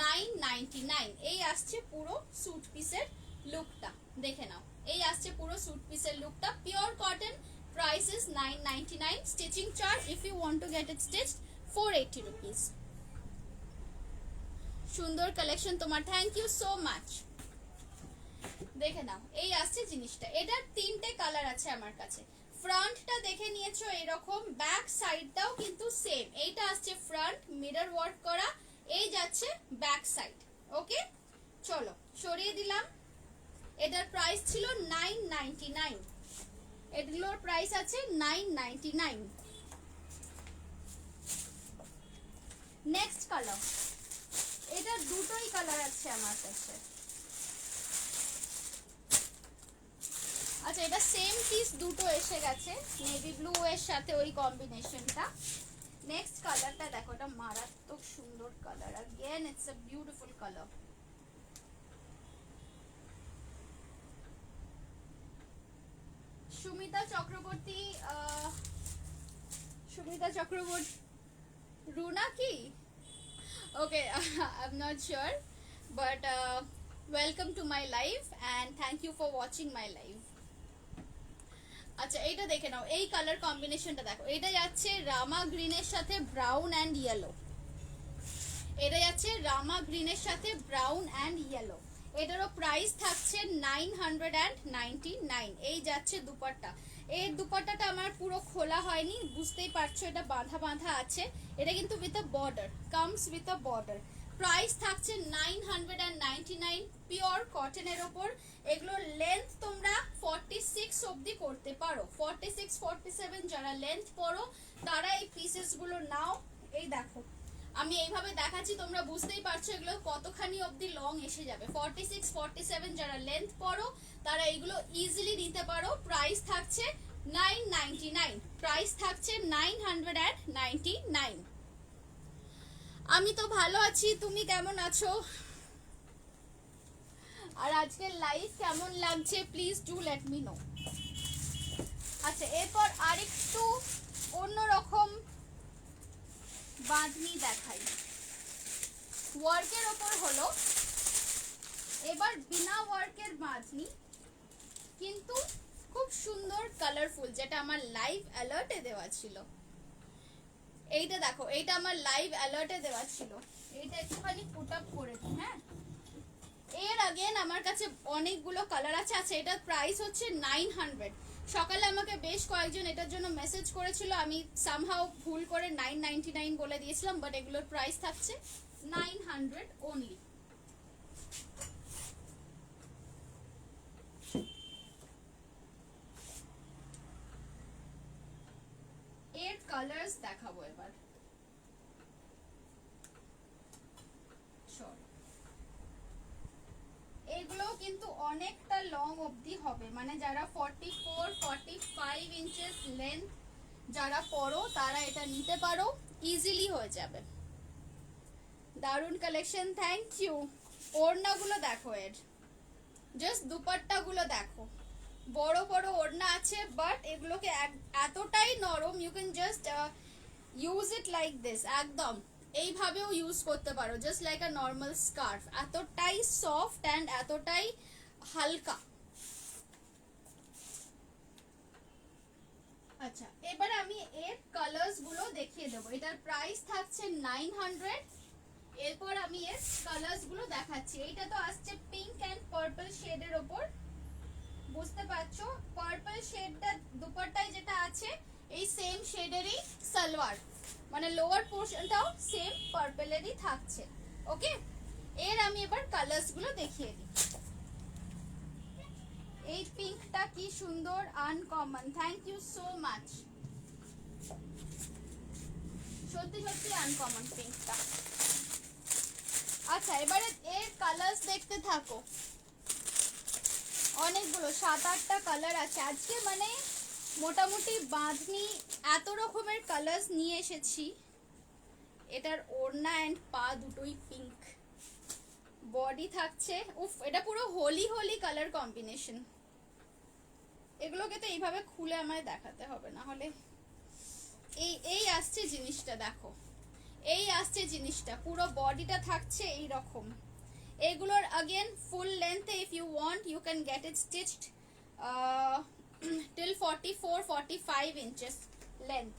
999। এই আসছে পুরো স্যুট পিসের লুকটা, দেখে নাও। এই আসছে পুরো স্যুট পিসের লুকটা, pure cotton. Price is 999. Stitching charge if you want to get it stitched 480 rupees. সুন্দর কালেকশন তোমার, থ্যাংক ইউ সো মাচ। দেখে নাও, এই আসছে জিনিসটা। এটার তিনটে কালার আছে আমার কাছে। ফ্রন্টটা দেখে নিয়েছো এরকম, ব্যাক সাইডটাও কিন্তু সেম। এইটা আসছে ফ্রন্ট মিরর ওয়ার্ক করা, এই যাচ্ছে ব্যাক সাইড। ওকে, চলো সরিয়ে দিলাম। এটার প্রাইস ছিল 999, এগুলোর প্রাইস আছে 999। নেক্সট কালার, এটা দুটোই কালার আছে আমার কাছে। আচ্ছা, এটা সেম পিস দুটো এসে গেছে, নেভি ব্লু এর সাথে ওই কম্বিনেশনটা। নেক্সট কালারটা দেখো, এটা মারাত্মক সুন্দর colour, again it's a beautiful colour. Sumita Chakraborty, Sumita Chakraborty, Runa কি? Okay, I am not sure, but welcome to my live and thank you for watching my live. আচ্ছা, এইটা দেখে নাও, এই কালার কম্বিনেশনটা দেখো। এটা যাচ্ছে রামা গ্রিনের সাথে ব্রাউন অ্যান্ড ইয়েলো, এটা যাচ্ছে রামা গ্রিনের সাথে ব্রাউন অ্যান্ড ইয়েলো। এটারও প্রাইস থাকছে 999। এই যাচ্ছে দুপাট্টা। এই দুপাট্টাটা আমার পুরো খোলা হয়নি, বুঝতেই পারছো, এটা বাঁধা বাঁধা আছে। এটা কিন্তু with a border, comes with a border. Price থাকছে 999, পিওর কটনের ওপর। এগুলোর লেন্থ তোমরা 46 অবধি করতে পারো, 46 47 যারা লেন্থ পড়ো তারা এই পিসেসগুলো নাও। এই দেখো, আমি এইভাবে দেখাচ্ছি, তোমরা বুঝতেই পারছো এগুলো কতখানি অবধি লং এসে যাবে। 46 47 যারা লেন্থ পড়ো তারা এগুলো ইজিলি নিতে পারো। প্রাইস থাকছে 999, প্রাইস থাকছে 999। আমি তো ভালো আছি, তুমি কেমন আছো? আর আজকের লাইভ কেমন লাগছে please do let me no. আচ্ছা, এরপর আরেকটু অন্যরকম বাঁধনি দেখাই, ওয়ার্কের ওপর হলো। এবার বিনা ওয়ার্কের বাঁধনি, কিন্তু খুব সুন্দর কালারফুল, যেটা আমার লাইভ অ্যালার্টে দেওয়া ছিল। এইটা দেখো, এইটা আমার লাইভ অ্যালার্টে দেওয়া ছিল। এইটা একটুখানি পুট আপ করে দিই। হ্যাঁ, এর আগেন আমার কাছে অনেকগুলো কালার আছে। আচ্ছা, এটার প্রাইস হচ্ছে 900। সকালে আমাকে বেশ কয়েকজন এটার জন্য মেসেজ করেছিল, আমি সামহাও ভুল করে 999 বলে দিয়েছিলাম, বাট এগুলোর প্রাইস থাকছে 900 অনলি। এর কালার্স দেখাবো এবার। এগুলো কিন্তু অনেকটা লং অবধি হবে, মানে যারা 44 45 ইঞ্চেস লেন্থ যারা পরো তারা এটা নিতে পারো, ইজিলি হয়ে যাবে। দারুন কালেকশন, থ্যাংক ইউ। ওড়নাগুলো দেখো, এর জাস্ট দুপাট্টাগুলো দেখো, বড় বড় ওড়না আছে, বাট এগুলোকে এতটাই নরম, you can just use it like this, একদম এইভাবেও ইউজ করতে পারো, just like a normal scarf, এতটাই সফট অ্যান্ড এতটাই হালকা। আচ্ছা, এবার আমি এর কালার্স গুলো দেখিয়ে দেবো। এটার প্রাইস থাকছে 900। এরপর আমি এর কালার্স গুলো দেখাচ্ছি। এইটা তো আসছে পিঙ্ক অ্যান্ড পার্পল শেডের ওপর, বুঝতে পারছো? পার্পল শেডটা দুপাট্টায় যেটা আছে এই সেম শেডেরই সালোয়ার, মানে লোয়ার পোর্শনটাও সেম পার্পলেরই থাকছে। ওকে, এর আমি এবার কালার্স গুলো দেখিয়ে দিই। এই পিঙ্কটা কি সুন্দর, uncommon, thank you so much, সত্যি সত্যি আনকমন পিঙ্কটা। আচ্ছা, এবারে এর কালার্স দেখতে থাকো। অনেকগুলো 7-8টা কালার আছে আজকে, মানে মোটামুটি বাঁধনি এত রকমের কালার্স নিয়ে এসেছি। এটার ওড়না অ্যান্ড পা দুটোই পিঙ্ক, বডি থাকছে, উফ এটা পুরো হোলি হোলি কালার কম্বিনেশন। এগুলোকে তো এইভাবে খুলে আমায় দেখাতে হবে, না হলে এই আসছে জিনিসটা, দেখো এই আসছে জিনিসটা, পুরো বডিটা থাকছে এই রকম। এগুলোর again full length, if you want you can get it stitched till 44-45 inches length.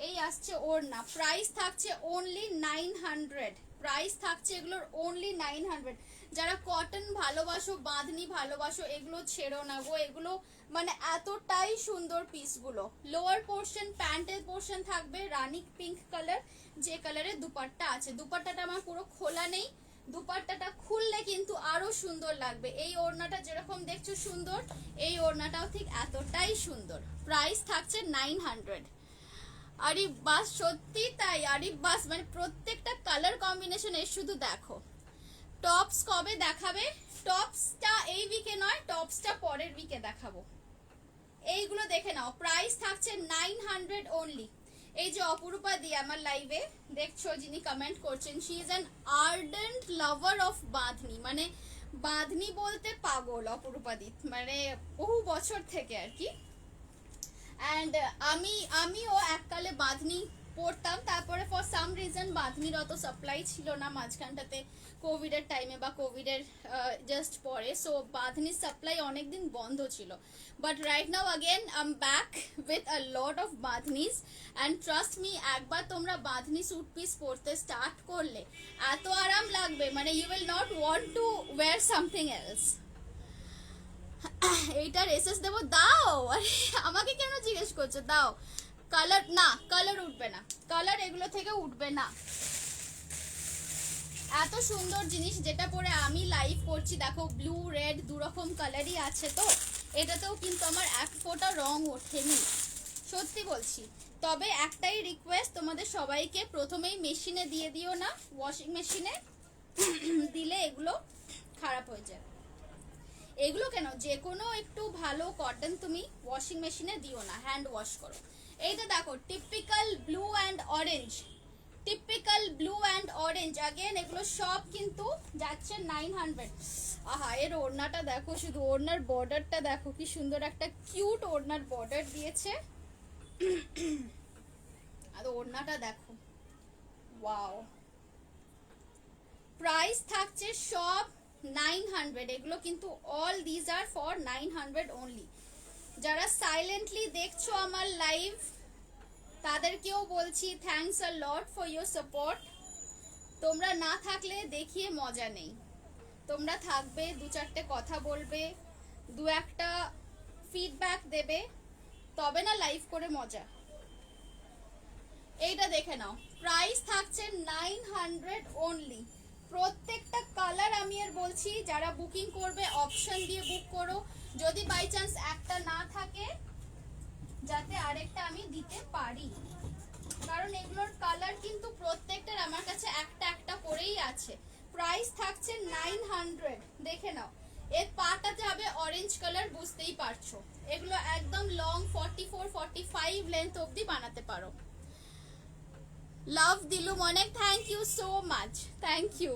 এই আসছে ওড়না, প্রাইস থাকছে অনলি 900, প্রাইস থাকছে এগুলোর অনলি 900। যারা কটন ভালোবাসো, বাঁধনি ভালোবাসো, এগুলো ছেড়ো না গো, এগুলো মানে এতটাই সুন্দর পিসগুলো। লোয়ার পোর্শন, প্যান্টের পোর্শন থাকবে রানি পিঙ্ক কালার, যে কালারের দুপাট্টা আছে। দুপাট্টাটা আমার পুরো খোলা নেই, দুপাট্টাটা খুললে কিন্তু আরো সুন্দর লাগবে। এই ওড়নাটা যেরকম দেখছো সুন্দর, এই ওড়নাটাও ঠিক এতটাই সুন্দর। প্রাইস থাকছে 900। আরে বাস, সত্যি তাই, আরে বাস, মানে প্রত্যেকটা কালার কম্বিনেশন শুধু দেখো। টপস কবে দেখাবে? টপসটা এই উইকে নয়, টপসটা পরের উইকে দেখাবো। এইগুলো দেখে নাও, প্রাইস থাকছে 900 অনলি। এই যে অপরূপা দি আমার লাইভে দেখছো, যিনি কমেন্ট করছেন, she is an ardent lover of bandhani, মানে বাঁধনি বলতে পাগল অপরূপা দি, মানে বহু বছর থেকে আর কি। অ্যান্ড আমিও এককালে বাঁধনি পড়তাম, তারপরে ফর সাম রিজন বাঁধনির অত সাপ্লাই ছিল না মাঝখানটাতে, কোভিডের টাইমে বা কোভিডের জাস্ট পরে, সো বাঁধনির সাপ্লাই অনেকদিন বন্ধ ছিল। But right now again I am back with a lot of bandhanis, and trust me, একবার তোমরা বাঁধনি স্যুট পিস পরতে স্টার্ট করলে এত আরাম লাগবে, মানে you will not want to wear something else. এইটার এসএস দেবো, দাও। আরে আমাকে কেন জিজ্ঞেস করছো? দাও। কালার না, কালার উঠবে না, কালার এগুলো থেকে উঠবে না। এত সুন্দর জিনিস যেটা পরে আমি লাইভ করছি, দেখো ব্লু রেড দুরকম কালারই আছে, তো এটাতেও কিন্তু আমার এক ফোঁটা রং ওঠেনি, সত্যি বলছি। তবে একটাই রিকোয়েস্ট তোমাদের সবাইকে, প্রথমেই মেশিনে দিয়ে দিও না, ওয়াশিং মেশিনে দিলে এগুলো খারাপ হয়ে যায়। এগুলো কেন, যে কোনো একটু ভালো কটন তুমি ওয়াশিং মেশিনে দিও না, হ্যান্ড ওয়াশ করো। এইটা দেখো typical blue and orange, typical blue and orange, again এগুলো সব কিন্তু যাচ্ছে 900। আহা, এর ওড়নাটা দেখো, শুধু ওড়নার বর্ডারটা দেখো, কি সুন্দর একটা কিউট ওড়নার বর্ডার দিয়েছে। আর ওড়নাটা দেখো, ওয়াও। প্রাইস থাকছে সব 900, এগুলো কিন্তু all these are for 900 only. যারা সাইলেন্টলি দেখছো আমার লাইভ, তাদেরকেও বলছি thanks a lot for your support. তোমরা না থাকলে দেখিয়ে মজা নেই, তোমরা থাকবে, দু চারটে কথা বলবে, দু একটা ফিডব্যাক দেবে, তবে না লাইভ করে মজা। এইটা দেখে নাও, প্রাইস থাকছে 900 অনলি। প্রত্যেকটা কালার আমি আর বলছি, যারা বুকিং করবে অপশন দিয়ে বুক করো, যদি বাই চান্স একটা না থাকে যাতে আরেকটা আমি দিতে পারি, কারণ এগুলোর কালার কিন্তু প্রত্যেকটার আমার কাছে একটা একটা করেই আছে। প্রাইস থাকছে 900, দেখে নাও। এর পাটা যাবে অরেঞ্জ কালার, বুঝতেই পারছো, এগুলো একদম লং 44-45 লেন্থ অবধি বানাতে পারো। লাভ দিলু অনেক, thank you so much, thank you.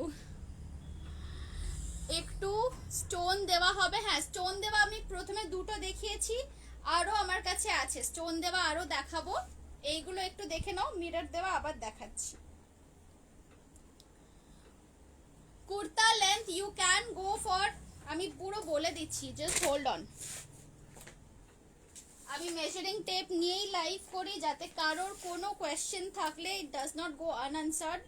একটু স্টোন দেওয়া হবে, হ্যাঁ স্টোন দেওয়া আমি প্রথমে দুটো দেখিয়েছি, আরো আমার কাছে আছে স্টোন দেওয়া, আরো দেখাবো। এইগুলো একটু দেখে নাও, মিরর দেওয়া, আবার দেখাচ্ছি। Kurta length you can go for, আমি পুরো বলে দিচ্ছি, জাস্ট হোল্ড অন। আমি মেজারিং টেপ নিয়েই লাইভ করি যাতে কারোর কোনো কোয়েশ্চেন থাকলে it does not go unanswered.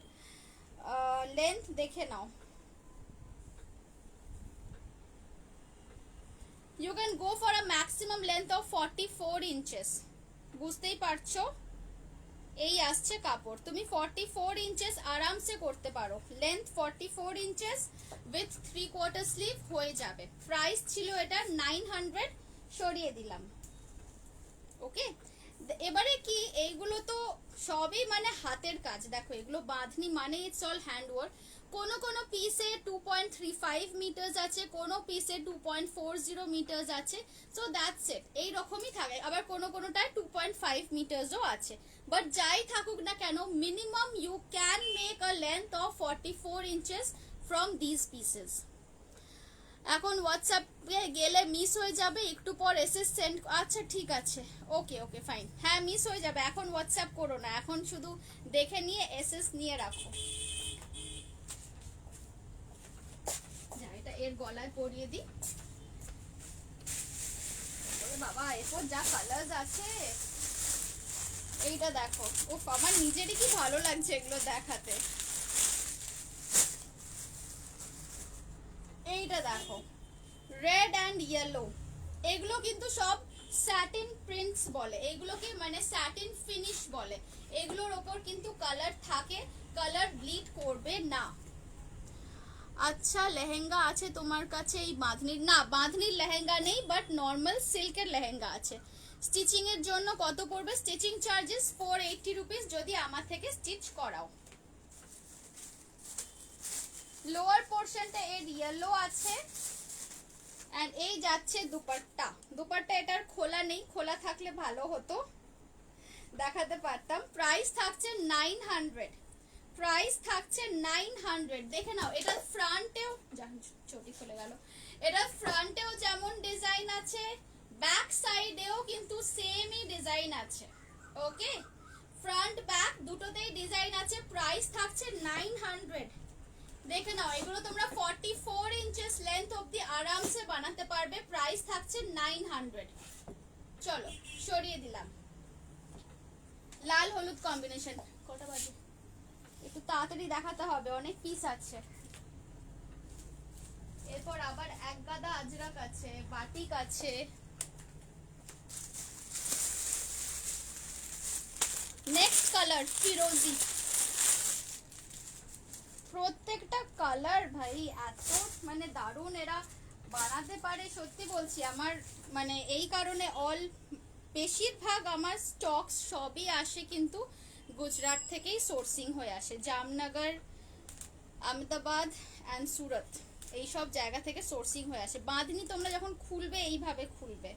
Length দেখে নাও। You can go for a maximum length of 44 inches. বুঝতেই পারছো, এই আসছে কাপড়, তুমি 44 ইঞ্চেস আরামসে করতে পারো। লেন্থ 44 ইঞ্চেস উইথ 3/4 স্লিভ হয়ে যাবে। প্রাইস ছিল এটা 900, সরিয়ে দিলাম। ওকে, এবারে কি এইগুলো তো সবই মানে হাতের কাজ, দেখো এগুলো বাঁধনি মানে ইটস অল হ্যান্ড ওয়ার্ক। কোনো কোনো পিসে 2.35 মিটার্স আছে, কোনো পিসে 2.40 মিটার্স আছে, সো দ্যাটস ইট, এইরকমই থাকে। আবার কোনো কোনোটায় 2.5 মিটার্সও আছে। বাট যাই থাকুক না কেন, minimum you can make a length of 44 inches from this pieces. এখন হোয়াটসঅ্যাপে গেলে মিস হয়ে যাবে, একটু পর এসএস সেন্ড, আচ্ছা ঠিক আছে, ওকে ওকে ফাইন, হ্যাঁ মিস হয়ে যাবে, এখন হোয়াটসঅ্যাপ করো না, এখন শুধু দেখে নিয়ে এসএস নিয়ে রাখো। এটা এর গলায় পরিয়ে দিই। বাবা এরপর যা কালার আছে, এইটা দেখো, ও আমার নিজেরই কি ভালো লাগছে এগুলো দেখাতে। এইটা দেখো, রেড অ্যান্ড ইয়েলো, এগুলো কিন্তু সব স্যাটিন প্রিন্টস বলে, এগুলোকে মানে স্যাটিন ফিনিশ বলে। এগুলোর ওপর কিন্তু কালার থাকে, কালার ব্লিড করবে না। আচ্ছা লেহেঙ্গা আছে তোমার কাছে এই বাঁধনির? না, বাঁধনির লেহেঙ্গা নেই, বাট নর্মাল সিল্কের লেহেঙ্গা আছে। স্টিচিং এর জন্য কত পড়বে? স্টিচিং চার্জেস 480 রুপিস যদি আমার থেকে স্টিচ করাও। লোয়ার পোর্শনটা এর ইয়েলো আছে, এন্ড এই যাচ্ছে দুপাট্টা। দুপাট্টা এটার খোলা নেই, খোলা থাকলে ভালো হতো, দেখাতে পারতাম। প্রাইস থাকছে 900, প্রাইস থাকছে 900। দেখে নাও, এটা ফ্রন্টেও, চটি খুলে গেল, এটা ফ্রন্টেও যেমন ডিজাইন আছে, ব্যাক সাইডেও কিন্তু সেমই ডিজাইন আছে। ওকে, ফ্রন্ট ব্যাক দুটোতেই ডিজাইন আছে। প্রাইস থাকছে 900। দেখে নাও, এগুলো তোমরা 44 ইঞ্চেস লেন্থ অবধি আরামসে বানাতে পারবে। প্রাইস থাকছে 900। চলো সরিয়ে দিলাম। লাল হলুদ কম্বিনেশন, কটা বাজে? একটু তাড়াতাড়ি দেখাতে হবে, অনেক পিস আছে। এরপর আবার এক গাদা আজরাক আছে, বাটিক আছে। নেক্সট কালার ফিরোজি। প্রত্যেকটা কালার ভাই এত মানে দারুণ এরা বানাতে পারে, সত্যি বলছি। আমার মানে এই কারণে বেশিরভাগ আমার স্টক সবই আসে কিন্তু গুজরাট থেকেই সোর্সিং হয়ে আসে, জামনগর, আহমেদাবাদ অ্যান্ড সুরত, এইসব জায়গা থেকে সোর্সিং হয়ে আসে। বাঁধনি তোমরা যখন খুলবে এইভাবে খুলবে,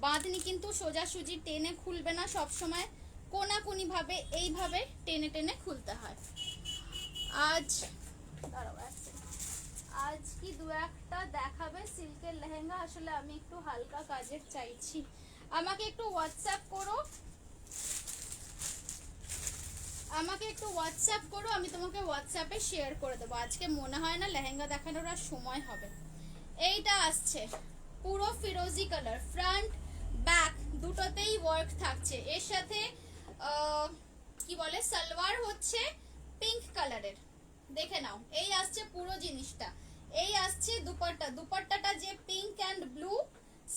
বাঁধনি কিন্তু সোজাসুজি টেনে খুলবে না, সবসময় কোনাকুনি ভাবে এইভাবে টেনে টেনে খুলতে হয়। আজ আজ কি দু একটা দেখাবে সিল্কের লেহেঙ্গা? আসলে আমি একটু হালকা কাজের চাইছি, আমাকে একটু হোয়াটসঅ্যাপ করো, আমাকে একটু হোয়াটসঅ্যাপ করো, আমি তোমাকে হোয়াটসঅ্যাপে শেয়ার করে দেবো। আজকে মনে হয় না লেহেঙ্গা দেখানোর আর সময় হবে। এইটা আসছে পুরো ফিরোজি কালার, ফ্রন্ট ব্যাক দুটোতেই ওয়ার্ক থাকছে। এর সাথে কি বলে সালোয়ার হচ্ছে পিঙ্ক কালারের, দেখে নাও। এই আসছে পুরো জিনিসটা, এই আসছে দুপাট্টা, দুপাট্টাটা যে পিঙ্ক অ্যান্ড ব্লু,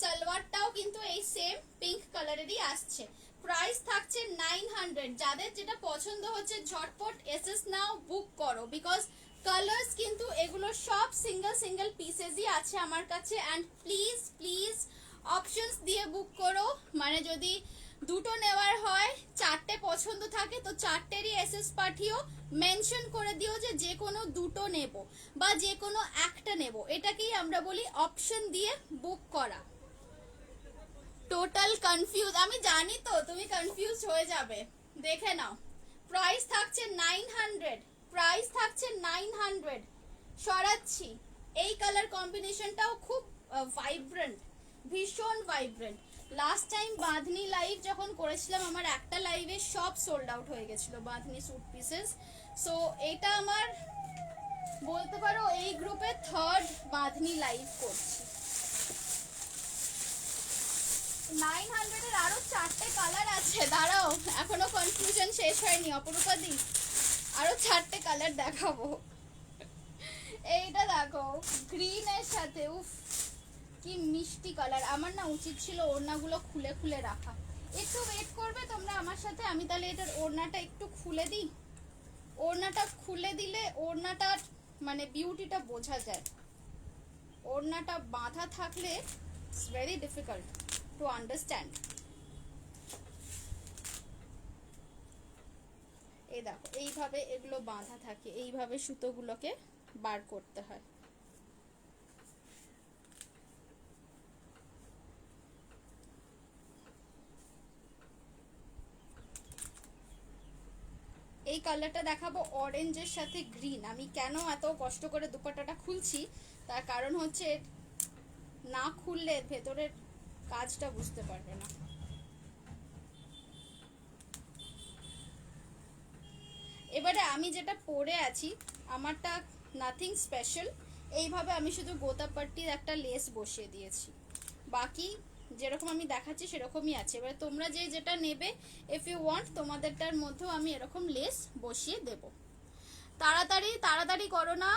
সালোয়ারটাও কিন্তু এই সেম পিঙ্ক কালারেরই আসছে। প্রাইস থাকছে 900। যাদের যেটা পছন্দ হচ্ছে ঝটপট এসএস নাও, বুক করো, বিকজ কালার্স কিন্তু এগুলো সব সিঙ্গেল সিঙ্গেল পিসেসই আছে আমার কাছে। অ্যান্ড প্লিজ প্লিজ অপশনস দিয়ে বুক করো, মানে যদি দুটো নেওয়ার হয়, চারটে পছন্দ থাকে তো চারটেরই এসএস পাঠিও, মেনশন করে দিও যে যে কোনো দুটো নেব বা যে কোনো একটা নেব, এটাকেই আমরা বলি অপশন দিয়ে বুক করা। টোটাল কনফিউজ, আমি জানি তো তুমি কনফিউজ হয়ে যাবে, দেখে নাও। প্রাইস থাকছে 900, প্রাইস থাকছে 900। সরাচ্ছি, এই কালার কম্বিনেশনটাও খুব ভাইব্রেন্ট, ভীষণ vibrant. Last time bandhani live যখন করেছিলাম আমার একটা লাইভে সব সোল্ড আউট হয়ে গেছিল বাঁধনি স্যুট পিসেস। সো এটা আমার বলতে পারো এই গ্রুপে থার্ড বাঁধনি লাইভ করছি। 900 এর আরো 4টে কালার আছে, দাঁড়াও এখনো কনফিউশন শেষ হয়নি অপরূপা দি, আরো 4টে কালার দেখাবো। এইটা দেখো গ্রিন এর সাথে, উফ কি মিষ্টি কালার। আমার না উচিত ছিল ওড়নাগুলো খুলে খুলে রাখা। একটু ওয়েট করবে তোমরা আমার সাথে, আমি তাহলে এটার ওড়নাটা একটু খুলে দিই। ওড়নাটা খুলে দিলে ওড়নাটার মানে বিউটিটা বোঝা যায়। ওড়নাটা বাঁধা থাকলে it's very difficult to understand. এই দেখো এইভাবে এগুলো বাঁধা থাকে, এইভাবে সুতোগুলোকে বার করতে হয়। এই কালারটা দেখাবো অরেঞ্জের সাথে গ্রিন। আমি কেন এত কষ্ট করে দুপাট্টাটা খুলছি তার কারণ হচ্ছে না খুললে ভেতরের কাজটা বুঝতে পারবে না। এবারে আমি যেটা পরে আছি আমারটা নাথিং স্পেশাল, এইভাবে আমি শুধু গোতাপাট্টির একটা লেস বসিয়ে দিয়েছি, বাকি যেরকম আমি দেখাচ্ছি সেরকমই আছে। এবার তোমরা যে যেটা নেবে ইফ ইউ ওয়ান্ট তোমাদেরটার মধ্যেও আমি এরকম লেস বসিয়ে দেব। তাড়াতাড়ি তাড়াতাড়ি করো না,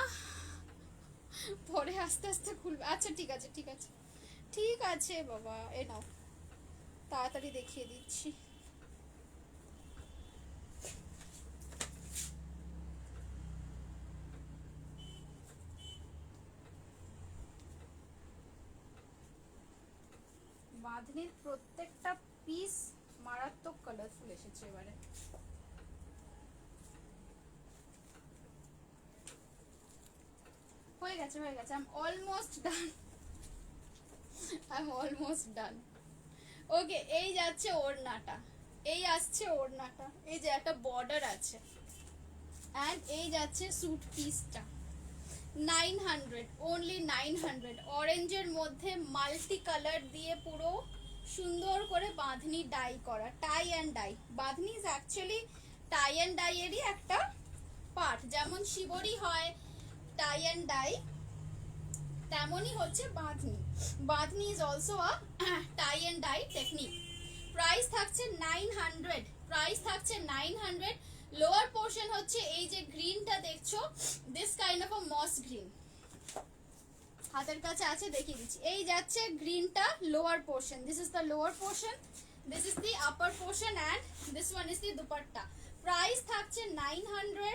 পরে আস্তে আস্তে খুলবে। আচ্ছা ঠিক আছে ঠিক আছে ঠিক আছে বাবা, এ নাও তাড়াতাড়ি দেখিয়ে দিচ্ছি। বাঁধনির প্রত্যেকটা পিস মারাত্মক কালারফুল এসেছে এবারে। হয়ে গেছে হয়ে গেছে, I am almost done, I am almost done. Okay এই যাচ্ছে ওড়নাটা, এই আসছে ওড়নাটা, এই যে একটা বর্ডার আছে, এন্ড এই যাচ্ছে স্যুট পিসটা। 900 অনলি 900 অরেঞ্জের মধ্যে মাল্টি কালার দিয়ে পুরো সুন্দর করে বাঁধনি ডাই করা, tie and dye. Bandhani is actually tie and dye এরই একটা পার্ট, যেমন শিবরি হয় টাই অ্যান্ড ডাই, তেমনই হচ্ছে bandhani. Bandhani is also a tie and dye technique. Price থাকছে 900, প্রাইস থাকছে 900। লোয়ার পোর্শন হচ্ছে এই যে গ্রিনটা দেখছো, this kind of a moss green, হাতের কাছে আছে দেখিয়ে দিচ্ছি। এই যাচ্ছে গ্রিনটা lower portion, this is the lower portion, this is the upper portion and this one is the dupatta. Price থাকছে 900।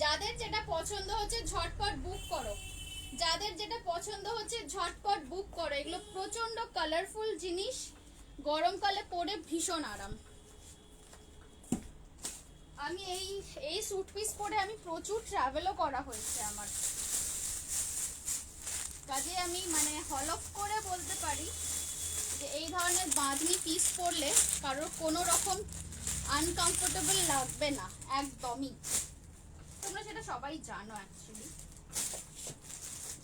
যাদের যেটা পছন্দ হচ্ছে ঝটপট বুক করো, যাদের যেটা পছন্দ হচ্ছে ঝটপট বুক করো। এগুলো প্রচন্ড কালারফুল জিনিস, গরমকালে পরে ভীষণ আরাম। আমি এই স্যুট পিস পরে আমি প্রচুর ট্রাভেলও করা হয়েছে আমার, কাজে আমি মানে হলফ করে বলতে পারি যে এই ধরনের বাঁধনি পিস পরলে কারোর কোনো রকম আনকমফোর্টেবল লাগবে না একদমই। তোমরা সেটা সবাই জানো অ্যাকচুয়ালি।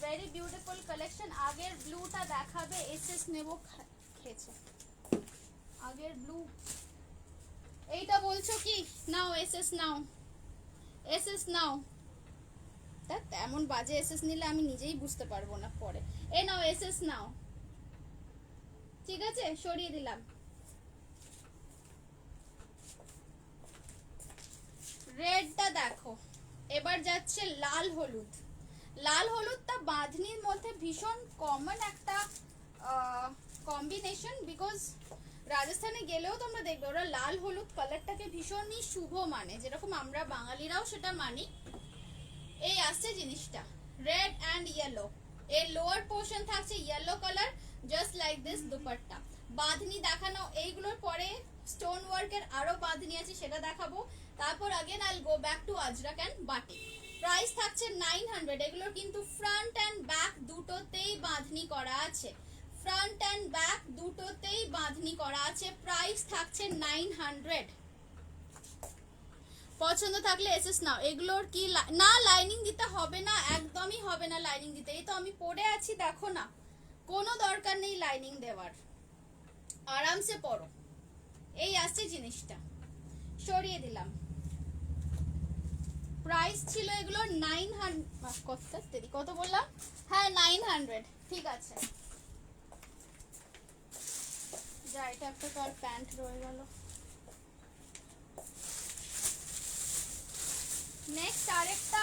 Very beautiful collection. আগের ব্লুটা দেখাবে, এসএস নেব খেয়েছে আগের ব্লু, এইটা বলছো কি নাও এসএস নাও, এসএস নাও। তা তেমন বাজে এসএস নিলে আমি নিজেই বুঝতে পারবো না পরে। এ নাও এসএস নাও, ঠিক আছে সরিয়ে দিলাম। রেডটা দেখো, এবার যাচ্ছে লাল হলুদ। লাল হলুদটা বাঁধনির মধ্যে ভীষণ কমন একটা কম্বিনেশন, বিকজ রাজস্থানে গেলেও তোমরা দেখবে ওরা লাল হলুদ কালারটাকে ভীষণই শুভ মানে, যেরকম আমরা বাঙালিরাও সেটা মানি। এই আসছে জিনিসটা রেড অ্যান্ড ইয়েলো, এর লোয়ার পোর্শন থাকছে yellow colour, just like this dupatta. Bandhani দেখানো, এইগুলোর পরে স্টোন ওয়ার্কের আরো বাঁধনি আছে সেটা দেখাবো। তারপর আগেন আইল go back to Ajrak and batik. Price থাকছে 900। এগুলোর কিন্তু ফ্রন্ট অ্যান্ড ব্যাক দুটোতেই বাঁধনি করা আছে, ফ্রন্ট অ্যান্ড ব্যাক দুটোতেই বাঁধনি করা আছে। প্রাইস থাকছে 900। পছন্দ থাকলে এসএস নাও। এগুলোর কি না লাইনিং দিতে হবে না, একদমই হবে না লাইনিং দিতে। এই তো আমি পরে আছি দেখো না, কোনো দরকার নেই লাইনিং দেওয়ার, আরামসে পরো। এই আসছে জিনিসটা, সরিয়ে দিলাম। প্রাইস ছিল এগুলো 900, কত বললাম? হ্যাঁ 900, ঠিক আছে। যা, এটা একটা কার প্যান্ট রয়ে গেল। নেক্সট আরেকটা,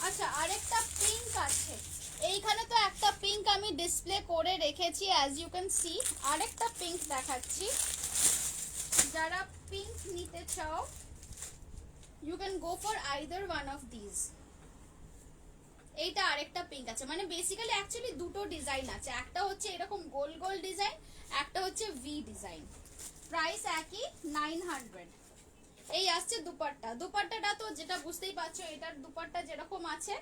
আচ্ছা আরেকটা পিঙ্ক আছে এইখানে, তো একটা পিঙ্ক আমি ডিসপ্লে করে রেখেছি অ্যাজ ইউ ক্যান সি। আরেকটা পিঙ্ক দেখাচ্ছি, যারা পিঙ্ক নিতে চাও you can go for either one of this. এইটা আরেকটা পিঙ্ক আছে, মানে বেসিক্যালি অ্যাকচুয়ালি দুটো ডিজাইন আছে, একটা হচ্ছে এরকম গোল গোল ডিজাইন, একটা হচ্ছে ভি ডিজাইন। প্রাইস একই 900। এই আসছে দুপাট্টা, দুপাট্টাটা তো যেটা বুঝতেই পারছো, এটার দুপাট্টা যেরকম আছে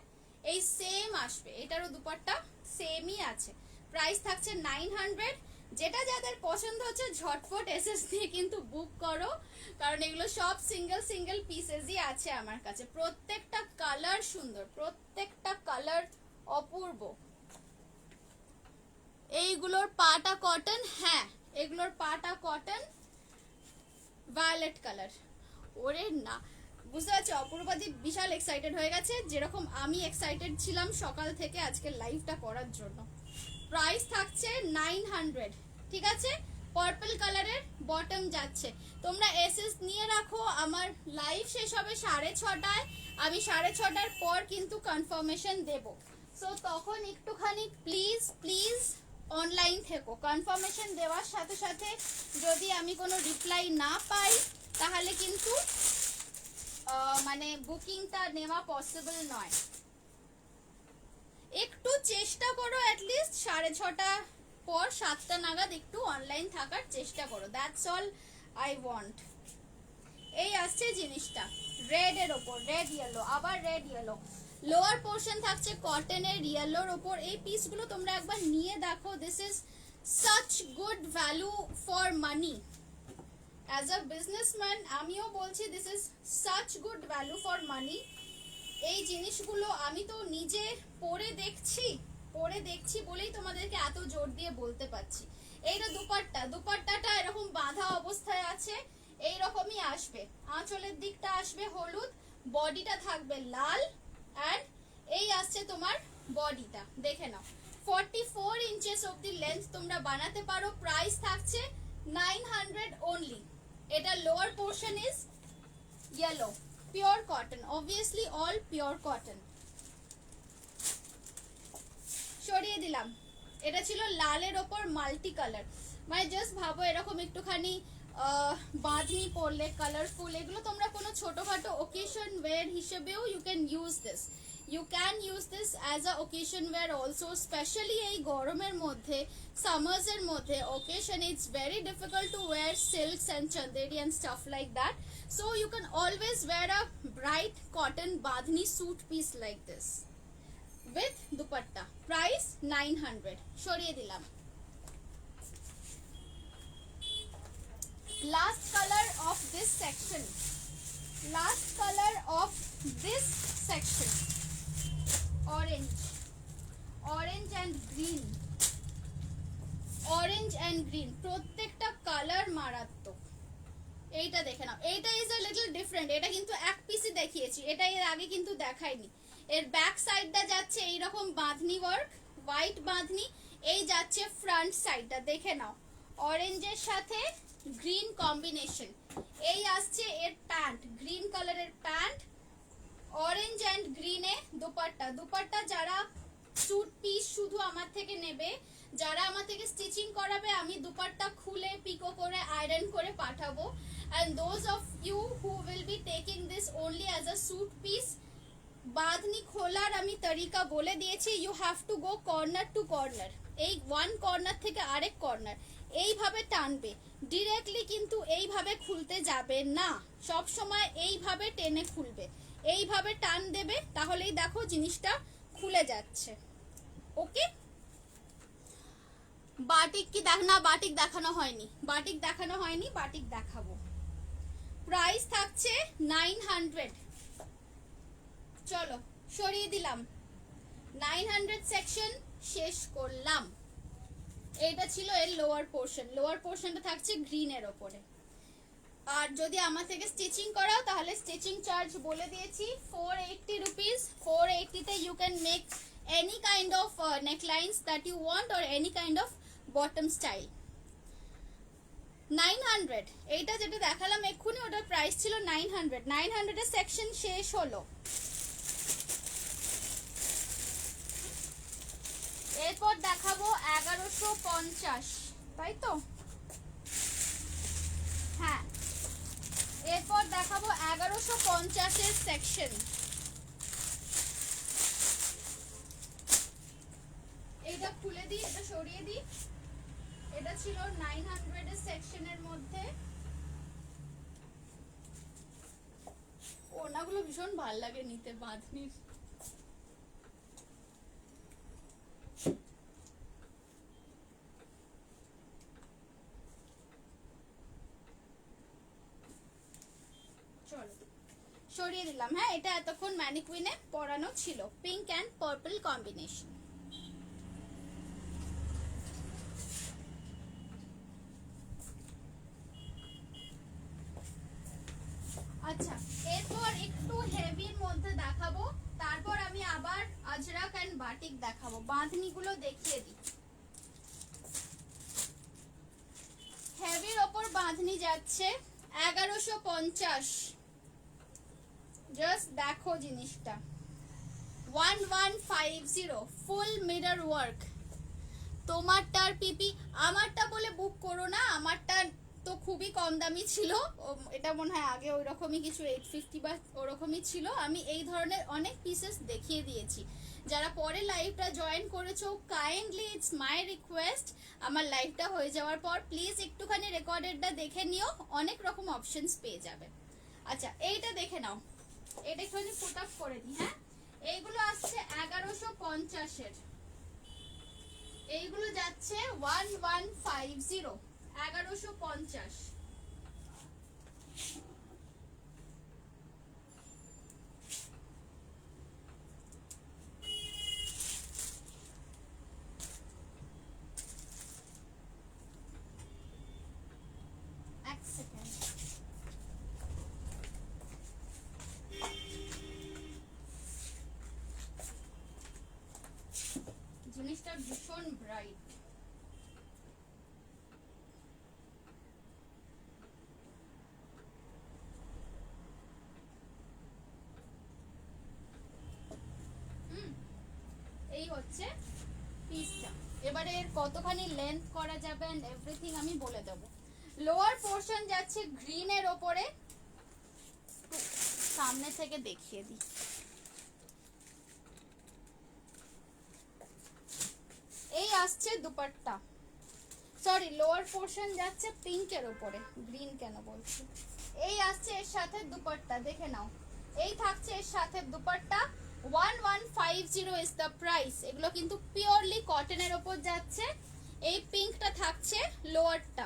এই সেম আসবে, এটারও দুপাট্টা সেমই আছে। প্রাইস থাকছে 900। যেটা যাদের পছন্দ হচ্ছে ঝটফট এসএস দিয়ে কিন্তু বুক করো, কারণ এগুলো সব সিঙ্গেল সিঙ্গেল পিসেসই আছে আমার কাছে। প্রত্যেকটা কালার সুন্দর, প্রত্যেকটা কালার অপূর্ব। এইগুলোর পাটা কটন, হ্যাঁ এগুলোর পাটা কটন, ভায়োলেট কালার। ওরে না, বুঝতে পারছি অপূর্বাদি বিশাল এক্সাইটেড হয়ে গেছে, যেরকম আমি এক্সাইটেড ছিলাম সকাল থেকে আজকের লাইভটা করার জন্য। প্রাইস থাকছে 900, ঠিক আছে। পার্পল কালারের বটম যাচ্ছে। তোমরা এসএস নিয়ে রাখো, আমার লাইভ শেষ হবে 6:30, আমি 6:30টার পর কিন্তু কনফার্মেশন দেব। সো তখন একটুখানি প্লিজ প্লিজ অনলাইন থেকো। কনফার্মেশন দেওয়ার সাথে সাথে যদি আমি কোনো রিপ্লাই না পাই তাহলে কিন্তু মানে বুকিংটা নেওয়া পসিবল নয়। একটু চেষ্টা করো অ্যাটলিস্ট 6:30 পর 7টা নাগাদ একটু অনলাইন থাকার চেষ্টা করো, দ্যাটস অল আই ওয়ান্ট। এই আসছে জিনিসটা রেড এর ওপর, রেড ইয়েলো, আবার রেড ইয়েলো। লোয়ার পোর্শন থাকছে কটনের ইয়েলোর ওপর। এই পিসগুলো তোমরা একবার নিয়ে দেখো, this is such good value for money. As a businessman আমিও বলছি this is such good value for money. এই জিনিসগুলো আমি তো নিজে পরে দেখছি বলেই তোমাদেরকে এত জোর দিয়ে বলতে পারছি। এইটা দুপাট্টা, দুপাট্টাটা এরকম বাঁধা অবস্থায় আছে, এইরকমই আসবে। আঁচলের দিকটা আসবে হলুদ, বডিটা থাকবে লাল, অ্যান্ড এই আসছে তোমার বডিটা, দেখে নাও 44 ইঞ্চেস অব্দি লেন্থ তোমরা বানাতে পারো। প্রাইস থাকছে 900 অনলি। এটা lower portion is yellow, pure cotton, obviously all pure cotton. সরিয়ে দিলাম। এটা ছিল লালের ওপর মাল্টি কালার, মানে জাস্ট ভাবো এরকম একটুখানি বাঁধনি পরলে কালারফুল, এগুলো তোমরা কোনো ছোটখাটো ওকেশন ওয়্যার হিসেবেও you can use this. You can use this as a occasion wear also, specially এই গরমের মধ্যে, সামার্সের মধ্যে occasion it's very difficult to wear silks and Chanderi and stuff like that. So you can always wear a bright cotton bandhani suit piece like this with dupatta. Price 900. সরিয়ে দিলাম। Last color of this section. Last color of this section. Orange. Orange and green. Orange and green. প্রত্যেকটা colour মারাত্মক। এইটা দেখে নাও, এইটা is a little different. এটা কিন্তু এক পিসই দেখিয়েছি, এটা এর আগে কিন্তু দেখাইনি। এর ব্যাক সাইডটা যাচ্ছে এইরকম বাঁধনি ওয়ার্ক, হোয়াইট বাঁধনি। এই যাচ্ছে ফ্রন্ট সাইডটা, দেখে নাও অরেঞ্জের সাথে গ্রিন কম্বিনেশন। এই আসছে এর প্যান্ট, গ্রিন কালারের প্যান্ট, অরেঞ্জ অ্যান্ড গ্রিনে দুপাট্টা। দুপাট্টা যারা স্যুট পিস শুধু আমার থেকে নেবে, যারা আমার থেকে স্টিচিং করাবে, আমি দুপাট্টা খুলে পিকো করে আয়রন করে পাঠাবো। and those of you who will be taking this only as a suit piece, bandhani খোলার আমি তরিকা বলে দিয়েছি। You have to go corner to corner, এই ওয়ান কর্নার থেকে আরেক কর্নার এইভাবে টানবে, ডিরেক্টলি কিন্তু এইভাবে খুলতে যাবে না, সব সময় এইভাবে টেনে খুলবে, এইভাবে টান দেবে, তাহলেই দেখো জিনিসটা খুলে যাচ্ছে। ওকে, বাটিক কি না, বাটিক দেখানো হয়নি, বাটিক দেখানো হয়নি, বাটিক দেখাবো। প্রাইস থাকছে 900। চলো সরিয়ে দিলাম। 900 সেকশন শেষ করলাম। এইটা ছিল এর লোয়ার পোর্শন। লোয়ার পোর্শনটা থাকছে গ্রিনের ওপরে। আর যদি আমার থেকে স্টিচিং করাও তাহলে স্টিচিং চার্জ বলে দিয়েছি 480 রুপিস। 480-তে you can make any kind of necklines that you want or any kind of bottom style. 900, এইটা যেটা দেখালাম এক্ষুনি ওটার প্রাইস ছিল 900। 900-এর সেকশন শেষ হলো। এরপর দেখাবো 1150, তাই তো? হ্যাঁ, এরপর দেখাবো 1150-এর সেকশন। এইটা খুলে দিই, এটা সরিয়ে দিই। এটা ছিল 900-এর সেকশনের মধ্যে। ওনাগুলো ভীষণ ভালো লাগে নিতে বাঁধনির। চলো সরিয়ে দিলাম। হ্যাঁ, এটা এতক্ষণ ম্যানিকুইনে পরানো ছিল, পিঙ্ক অ্যান্ড পার্পল কম্বিনেশন। আচ্ছা, এরপর একটু হেভির মধ্যে দেখাবো, তারপর আমি আবার আজরাক অ্যান্ড বাটিক দেখাবো। বাঁধনিগুলো দেখিয়ে দিই। হেভির ওপর বাঁধনি যাচ্ছে 1150। জাস্ট দেখো জিনিসটা, 1150 ফুল মিরর ওয়ার্ক। তোমারটার পিপি, আমারটা বলে বুক করো না, আমারটা তো খুবই কম দামি ছিল। এটা মনে হয় আগে ওই রকমই কিছু 850 বা ওরকমই ছিল। আমি এই ধরনের অনেক পিসেস দেখিয়ে দিয়েছি। যারা পরে লাইভটা জয়েন করেছো, কাইন্ডলি ইটস মাই রিকোয়েস্ট, আমার লাইভটা হয়ে যাওয়ার পর প্লিজ একটুখানি রেকর্ডেডটা দেখে নিও, অনেক রকম অপশনস পেয়ে যাবে। আচ্ছা, এইটা দেখে নাও, এটা একটুখানি ফুট আপ করে দিই। হ্যাঁ, এইগুলো আসছে 1150-এর। এইগুলো যাচ্ছে 1150, 1150। এক সেকেন্ড, জিনিসটা ভীষণ ব্রাইট। এই হচ্ছে পিসটা। এবারে এর কতখানি লেন্থ করা যাবে এন্ড এভরিথিং আমি বলে দেব। লোয়ার পোর্শন যাচ্ছে গ্রিনের ওপরে, সামনে থেকে দেখিয়ে দিই। এই আসছে দুপাট্টা, সরি লোয়ার পোর্শন যাচ্ছে পিঙ্কের ওপরে, গ্রিন কেন বলছি। এই আসছে এর সাথে দুপাট্টা, দেখে নাও। এই থাকছে এর সাথে দুপাট্টা। 1150 is the price. এগুলো কিন্তু পিওরলি কটনের ওপর যাচ্ছে। এই পিঙ্কটা থাকছে লোয়ারটা।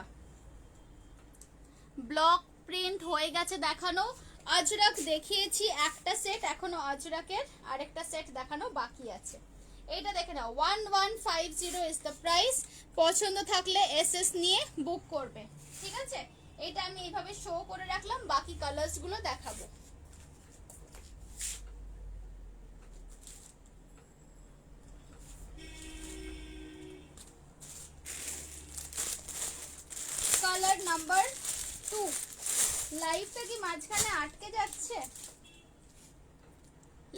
ব্লক প্রিন্ট হয়ে গেছে দেখানো। আজরাক দেখিয়েছি একটা সেট, এখনো আজরাকের আরেকটা সেট দেখানো বাকি আছে। এইটা দেখে নাও, 1150 ইজ দ্য প্রাইস। পছন্দ থাকলে এসএস নিয়ে বুক করবে, ঠিক আছে? এটা আমি এইভাবে শো করে রাখলাম, বাকি কালার্স গুলো দেখাবো। Colour number 2। লাইভটা কি মাঝখানে আটকে যাচ্ছে?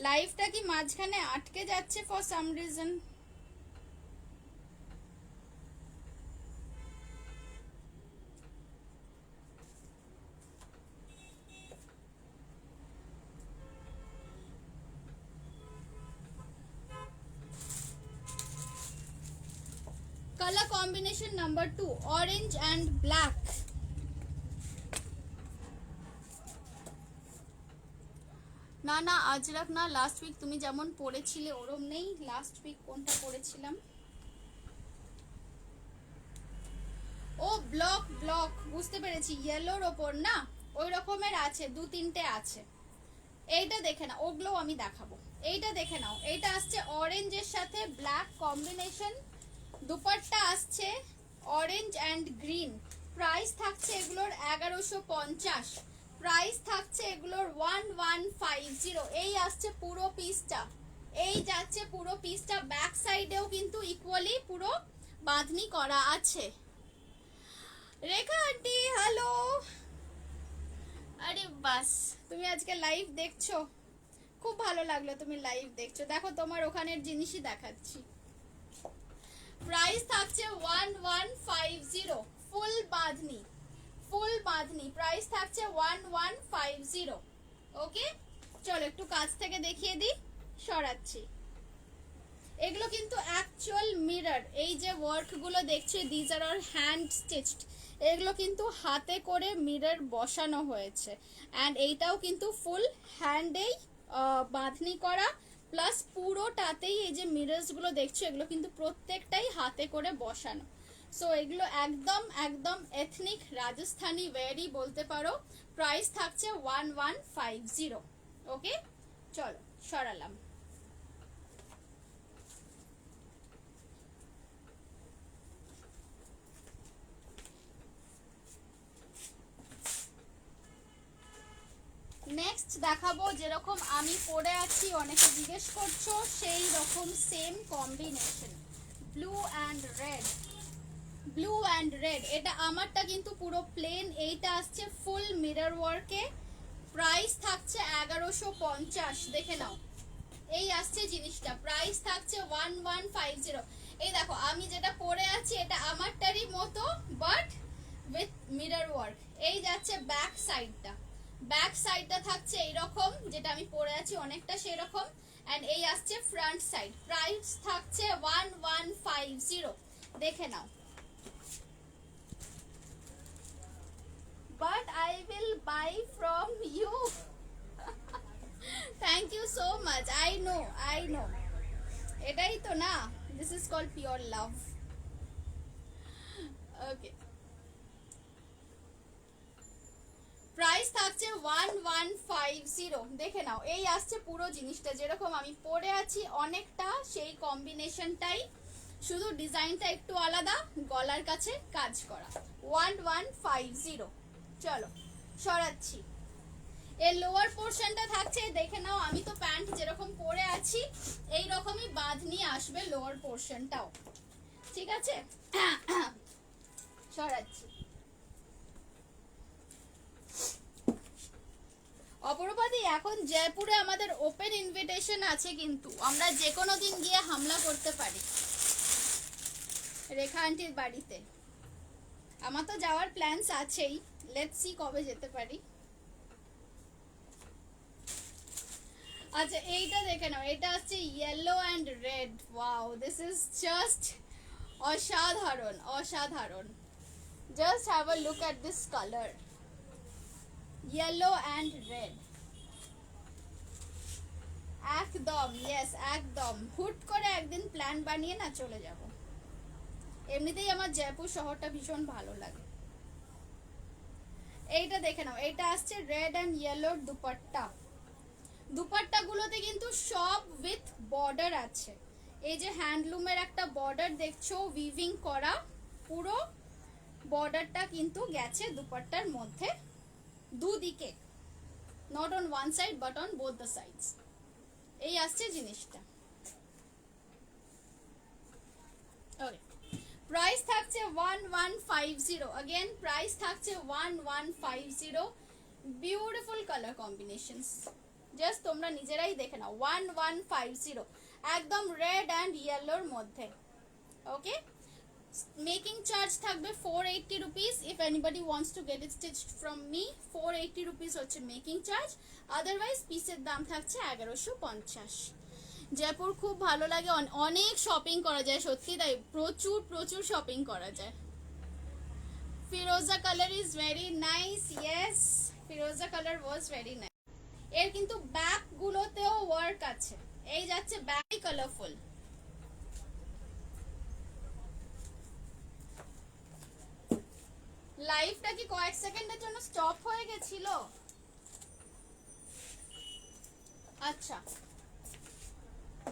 লাইভটা কি মাঝখানে আটকে যাচ্ছে for some reason? Color combination number 2, orange and black. না না আজরাক না, লাস্ট উইক তুমি যেমন পড়েছিলে ওরম নেই। লাস্ট উইক কোনটা পড়েছিলাম? ও ব্লক ব্লক, বুঝতে পেরেছি, ইয়েলোর ওপর না, ওই রকমের আছে, 2-3টে আছে। এইটা দেখে না, ওগুলো আমি দেখাবো। এইটা দেখে নাও, এইটা আসছে অরেঞ্জের সাথে ব্ল্যাক কম্বিনেশন, দুপাট্টা আসছে অরেঞ্জ অ্যান্ড গ্রিন, প্রাইস থাকছে এগুলোর 1150, প্রাইস থাকছে এগুলোর 1150। এই আসছে পুরো পিসটা, এই যাচ্ছে পুরো পিসটা, ব্যাক সাইডেও কিন্তু ইকুয়ালি পুরো বাঁধনি করা আছে। রেখা আন্টি হ্যালো, আরে বাস তুমি আজকে লাইভ দেখছো, খুব ভালো লাগলো তুমি লাইভ দেখছো। দেখো তোমার ওখানের জিনিসই দেখাচ্ছি। প্রাইস থাকছে 1150, ফুল বাঁধনি, ফুল বাঁধনি, প্রাইস থাকছে 1150। ওকে চলো একটু কাছ থেকে দেখিয়ে দিই, সরাচ্ছি। এগুলো কিন্তু অ্যাকচুয়াল মিরর, এই যে ওয়ার্ক গুলো দেখছো these are all hand stitched, এগুলো কিন্তু হাতে করে মিরর বসানো হয়েছে, অ্যান্ড এইটাও কিন্তু ফুল হ্যান্ডেই বাঁধনি করা, প্লাস পুরোটাতেই এই যে মিরর্স গুলো দেখছো এগুলো কিন্তু প্রত্যেকটাই হাতে করে বসানো। সো এগুলো একদম একদম এথনিক রাজস্থানি ওয়্যারই বলতে পারো। প্রাইস থাকছে 1150। ওকে চলো সরালাম। নেক্সট দেখাবো যেরকম আমি পরে আছি, অনেকে জিজ্ঞেস করছো, সেই রকম same combination, blue and red, blue and red. এটা আমারটা কিন্তু পুরো প্লেন, এইটা আসছে ফুল মিরর ওয়ার্কে, প্রাইস থাকছে 1150। দেখে নাও, এই আসছে জিনিসটা, প্রাইস থাকছে 1150। এই দেখো আমি যেটা পরে আছি এটা আমারটারই মতো বাট উইথ মিরর ওয়ার্ক। এই যাচ্ছে ব্যাক সাইডটা, ব্যাক সাইডটা থাকছে এইরকম, যেটা আমি পরে আছি অনেকটা সেরকম, এন্ড এই আসছে ফ্রন্ট সাইড, প্রাইস থাকছে 1150। দেখে নাও, but I will buy from you. Thank you so much, I know I know, এটাই তো না, this is called pure love. Okay price থাকছে 1150। দেখে নাও, এই আসছে পুরো জিনিসটা, যেরকম আমি পরে আছি অনেকটা সেই কম্বিনেশনটাই, শুধু ডিজাইনটা একটু আলাদা, গলার কাছে কাজ করা, 1150। চলো সরাচ্ছি। এর লোয়ার পোর্শনটা থাকছে, দেখে নাও আমি তো প্যান্ট যেরকম পরে আছি এই রকমই বাঁধনি আসবে লোয়ার পোর্শনটাও, ঠিক আছে। সরাচ্ছি। অপরূপাদি এখন জয়পুরে আমাদের ওপেন ইনভিটেশন আছে, কিন্তু আমরা যে কোনো দিন গিয়ে হামলা করতে পারি রেখা আন্টির বাড়িতে। আমার তো যাওয়ার প্ল্যানস আছেই, লেটস সি কবে যেতে পারি। আচ্ছা এইটা দেখে নাও, এটা হচ্ছে yellow and red, wow this is just অসাধারণ অসাধারণ। Just have a look at this colour, yellow and red, একদম ইয়েস একদম, হুট করে একদিন প্ল্যান বানিয়ে না চলে যাব। এমনিতেই আমার জয়পুর শহরটা ভীষণ ভালো লাগে। এইটা দেখে নাও, এইটা আসছে রেড অ্যান্ড ইয়েলোর দুপাট্টা, দুপাট্টাগুলোতে কিন্তু সব উইথ বর্ডার আছে, এই যে হ্যান্ডলুমের একটা বর্ডার দেখছো উইভিং করা, পুরো বর্ডারটা কিন্তু গেছে দুপাট্টার মধ্যে দুদিকে, not on one side but on both the sides. এই আসছে জিনিসটা। ওকে প্রাইস থাকছে 1150, अगेन প্রাইস থাকছে 1150। বিউটিফুল কালার কম্বিনেশনস, জাস্ট তোমরা নিজেরাই দেখে নাও, 1150 একদম রেড অ্যান্ড ইয়েলোর মধ্যে। ওকে মেকিং চার্জ থাকবে 480 rupees, if anybody wants to get it stitched from me 480 rupees হচ্ছে মেকিং চার্জ, আদারওয়াইজ পিসের দাম থাকছে 1150। জয়পুর খুব ভালো লাগে, অনেক শপিং করা যায়, সত্যি তাই, প্রচুর প্রচুর শপিং করা যায়। ফিরোজা colour is very nice, yes ফিরোজা কালার ওয়াজ ভেরি নাইস। এর কিন্তু ব্যাক গুলোতেও ওয়ার্ক আছে, এই যাচ্ছে ব্যাক কালারফুল। লাইভটা কি কয়েক সেকেন্ডের জন্য স্টপ হয়ে গেছিল? আচ্ছা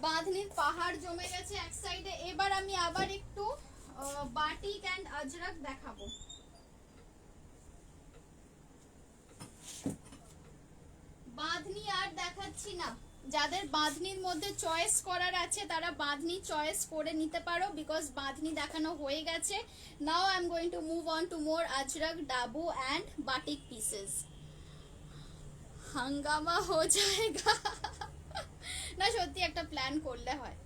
বাঁধনির পাহাড় জমে গেছে এক সাইডে। এবার আমি আবার একটু বাটিক অ্যান্ড আজরাক দেখাবো। বাঁধনি আর দেখাচ্ছি না। যাদের বাঁধনির মধ্যে চয়েস করার আছে তারা বাঁধনি চয়েস করে নিতে পারো, বিকজ বাঁধনি দেখানো হয়ে গেছে। Now I am going to move on to more ajrak, dabu and batik pieces. হাঙ্গামা হো যায়গা। না সত্যি একটা প্ল্যান করলে হয়।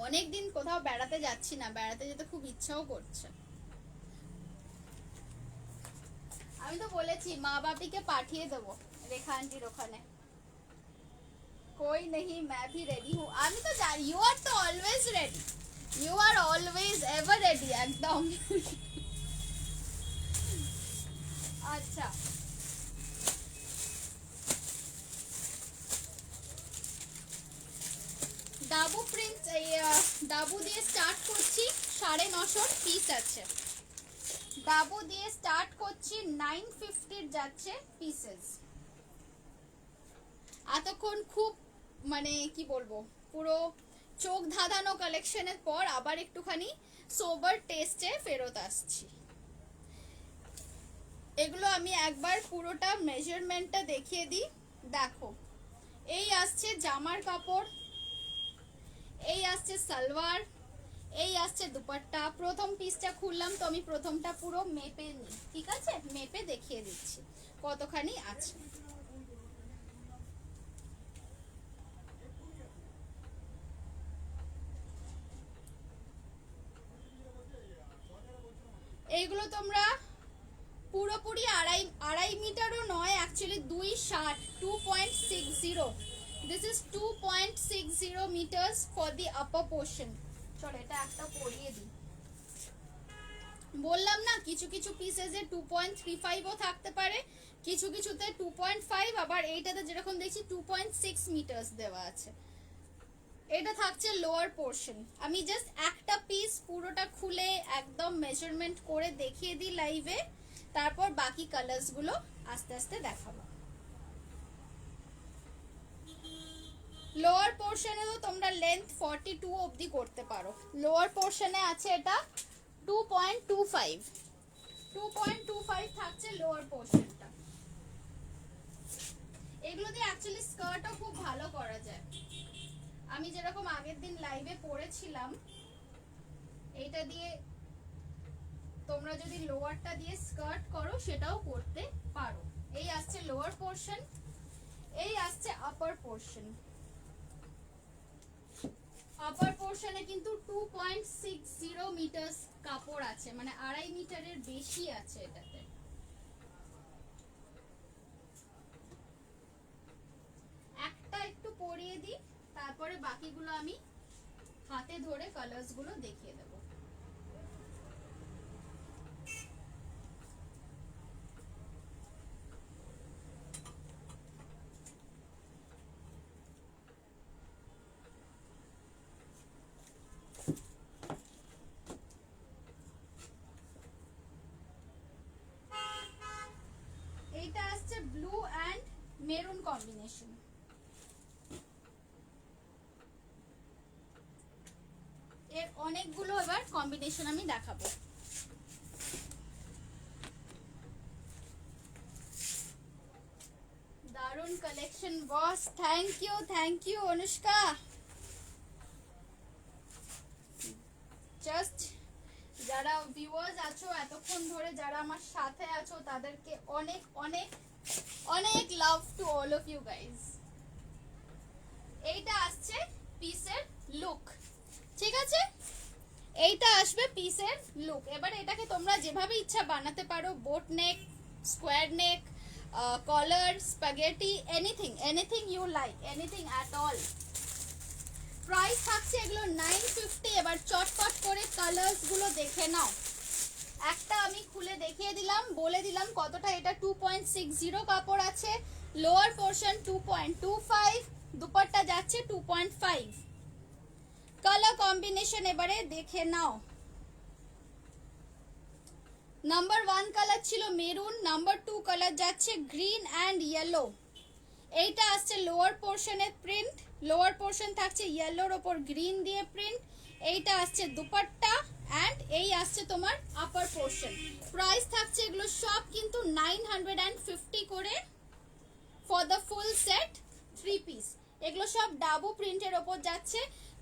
অনেকদিন কোথাও বেড়াতে যাচ্ছি না, বেড়াতে যেতে খুব ইচ্ছাও করছে। আমি তো বলেছি মা বাপিকে পাঠিয়ে দেবো রেখা আন্টির ওখানে। कोई नहीं, मैं भी रेडी हूँ। আমি তো যাই, ইউ আর তো always ready, you are always ever ready একদম। আচ্ছা ডাবু প্রিন্স, এই ডাবু দিয়ে স্টার্ট করছি। 950 পিস আছে। ডাবু দিয়ে স্টার্ট করছি, 950 যাচ্ছে পিসেস। এতক্ষণ খুব মানে কি বলবো, পুরো চোখ ধাঁধানো কালেকশনের পর আবার একটুখানি সোবার টেস্টে ফেরত আসছি। এগুলো আমি একবার পুরোটা মেজারমেন্টটা দেখিয়ে দিই। দেখো, এই আসছে জামার কাপড়, এই আসছে সালোয়ার, এই আসছে দুপাট্টা। প্রথম পিসটা খুললাম তো আমি প্রথমটা পুরো মেপে নিই, ঠিক আছে? মেপে দেখিয়ে দিচ্ছি কতখানি আছে। এইগুলো তোমরা পুরোপুরি আড়াই মিটারও নয়, actually 2.60, 2.60। This is 2.60 metres for the upper portion. চলো এটা একটা পরিয়ে দিই। বললাম না কিছু কিছু পিসেসে 2.35ও থাকতে পারে, কিছু কিছুতে 2.5, আবার এইটাতে যেরকম দেখছি 2.6 মিটার্স দেওয়া আছে। এটা থাকছে লোয়ার পোর্শন। আমি জাস্ট একটা পিস পুরোটা খুলে একদম মেজারমেন্ট করে দেখিয়ে দিই লাইভে, তারপর বাকি কালার্স গুলো আস্তে আস্তে দেখাবো। লোয়ার পোর্শনে তো তোমরা লেন্থ 42 অবধি করতে পারো। লোয়ার পোর্শনে আছে এটা 2.25 থাকছে লোয়ার পোর্শনটা। এগুলো দিয়ে অ্যাকচুয়ালি স্কার্টও খুব ভালো করা যায়। আমি যেরকম আগের দিন লাইভে পরেছিলাম, এইটা দিয়ে তোমরা যদি লোয়ারটা দিয়ে স্কার্ট করো সেটাও করতে পারো। এই আসছে লোয়ার পোর্শন, এই আসছে আপার পোর্শন। আপার পোর্শনে কিন্তু 2.60 মিটার্স কাপড় আছে, মানে 2.5 মিটারের বেশি আছে এটাতে। একটা একটু পরিয়ে দিই, তারপরে বাকিগুলো আমি হাতে ধরে কালার্স গুলো দেখিয়ে দেব। এইটা আসছে ব্লু অ্যান্ড মেরুন কম্বিনেশন। এর অনেকগুলো এবার কম্বিনেশন আমি দেখাবো। দারুন collection boss, thank you Anushka. Just যারা ভিউয়ার্স আছো এতক্ষণ ধরে, যারা আমার সাথে আছো, তাদেরকে অনেক অনেক অনেক love to all of you guys. এইটা আসছে পিসের লুক, ঠিক আছে? এইটা আসবে পিসের লুক। এবার এটাকে তোমরা যেভাবে ইচ্ছা বানাতে পারো, boat neck, square neck, collar, spaghetti, anything you like, anything at all. Price থাকছে এগুলো 950। এবার চটপট করে কালার্স গুলো দেখে নাও। একটা আমি খুলে দেখিয়ে দিলাম, বলে দিলাম কতটা এটা। 2.60 কাপড় আছে, লোয়ার পোর্শন 2.25, দুপাট্টা যাচ্ছে 2.5। কালার কম্বিনেশন এবারে দেখে নাও। নাম্বার 1 কালার ছিল মেরুন, নাম্বার 2 কালার যাচ্ছে গ্রিন অ্যান্ড ইয়েলো। এইটা আসছে লোয়ার পোর্শনের প্রিন্ট, লোয়ার পোর্শন থাকছে ইয়েলোর ওপর গ্রিন দিয়ে প্রিন্ট, এইটা আসছে দুপাট্টা অ্যান্ড এই আসছে তোমার আপার পোর্শন। প্রাইস থাকছে এগুলো সব কিন্তু 950 করে for the full set 3 piece. এগুলো সব ডাবু প্রিন্টের ওপর যাচ্ছে।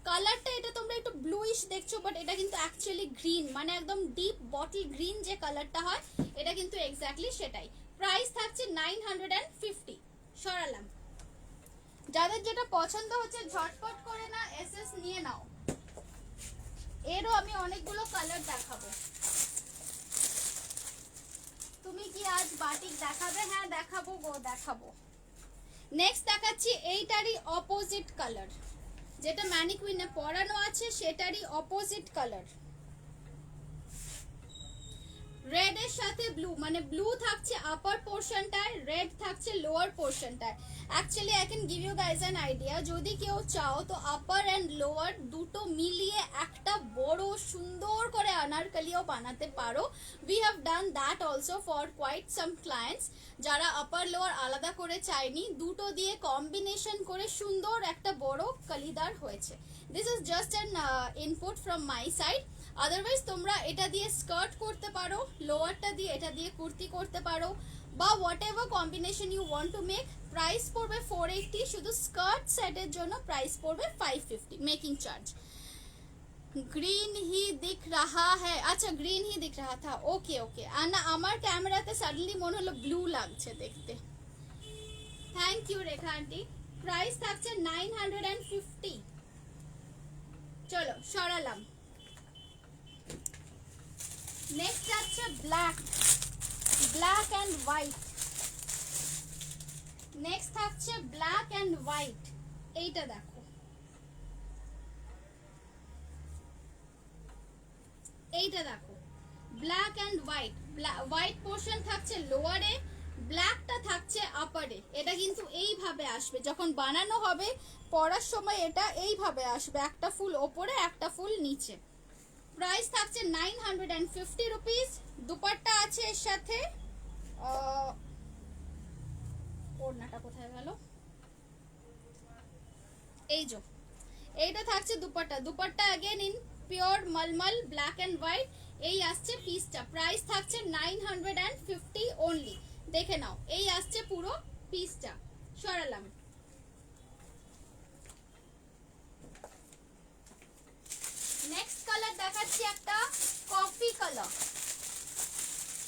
কালারটা এটা তোমরা একটু ব্লুইশ দেখছো, বাট এটা কিন্তু অ্যাকচুয়ালি গ্রিন, মানে একদম ডিপ বটল গ্রিন যে কালারটা হয় এটা কিন্তু এক্স্যাক্টলি সেটাই। প্রাইস থাকছে 950। সরালাম। যাদের যেটা পছন্দ হচ্ছে ঝটপট করে না এসএস নিয়ে নাও। এরও আমি অনেকগুলো কালার দেখাবো। তুমি কি আজ বাটিক দেখাবে? হ্যাঁ দেখাবো গো, দেখাবো। নেক্সট দেখাচ্ছি এইটারই অপোজিট কালার, যেটা ম্যানিকুইনে পরানো আছে সেটারই অপোজিট কালার। রেড এর সাথে ব্লু, মানে ব্লু থাকছে আপার পোর্শনটায়, রেড থাকছে লোয়ার পোর্শনটায়। Actually I can give you guys an idea, যদি কেউ চাও তো আপার অ্যান্ড লোয়ার দুটো মিলিয়ে একটা বড় সুন্দর করে আনারকলিও বানাতে পারো। We have done that also for quite some clients, যারা আপার লোয়ার আলাদা করে চায়নি, দুটো দিয়ে কম্বিনেশন করে সুন্দর একটা বড় কলিদার হয়েছে। This is just an input from my side. Otherwise তোমরা এটা দিয়ে স্কার্ট করতে পারো, লোয়ারটা দিয়ে এটা দিয়ে কুর্তি করতে পারো, বা whatever combination you want to make. Price পড়বে 480, শুধু স্কার্ট সেটের জন্য প্রাইস পড়বে 550 মেকিং চার্জ। গ্রিন হি দিখ রাহা হ্যাঁ, আচ্ছা গ্রিন হি দিখ রাহা থা, ওকে ওকে। আর না আমার ক্যামেরাতে সাডেনলি মনে হলো ব্লু লাগছে দেখতে। Thank you Rekha aunty. Price থাকছে 950। চলো সরালাম। নেক্সট আছে black, black and white. Next থাকছে ব্ল্যাক অ্যান্ড হোয়াইট। এইটা দেখো, এইটা দেখো black and white. White portion থাকছে লোয়ারে, ব্ল্যাকটা থাকছে আপারে। এটা কিন্তু এইভাবে আসবে যখন বানানো হবে, পরার সময় এটা এইভাবে আসবে, একটা ফুল ওপরে একটা ফুল নিচে। প্রাইস থাকছে 950 রুপিস। দুপাট্টা আছে এর সাথে। ওড়নাটা কোথায় গেল? এই যে এইটা থাকছে dupatta. Dupatta again in pure mulmul black and white. এই আসছে পিসটা। প্রাইস থাকছে 950 অনলি। দেখে নাও, এই আসছে পুরো পিসটা। সরালাম। নেক্সট কালার দেখাচ্ছি একটা coffee colour.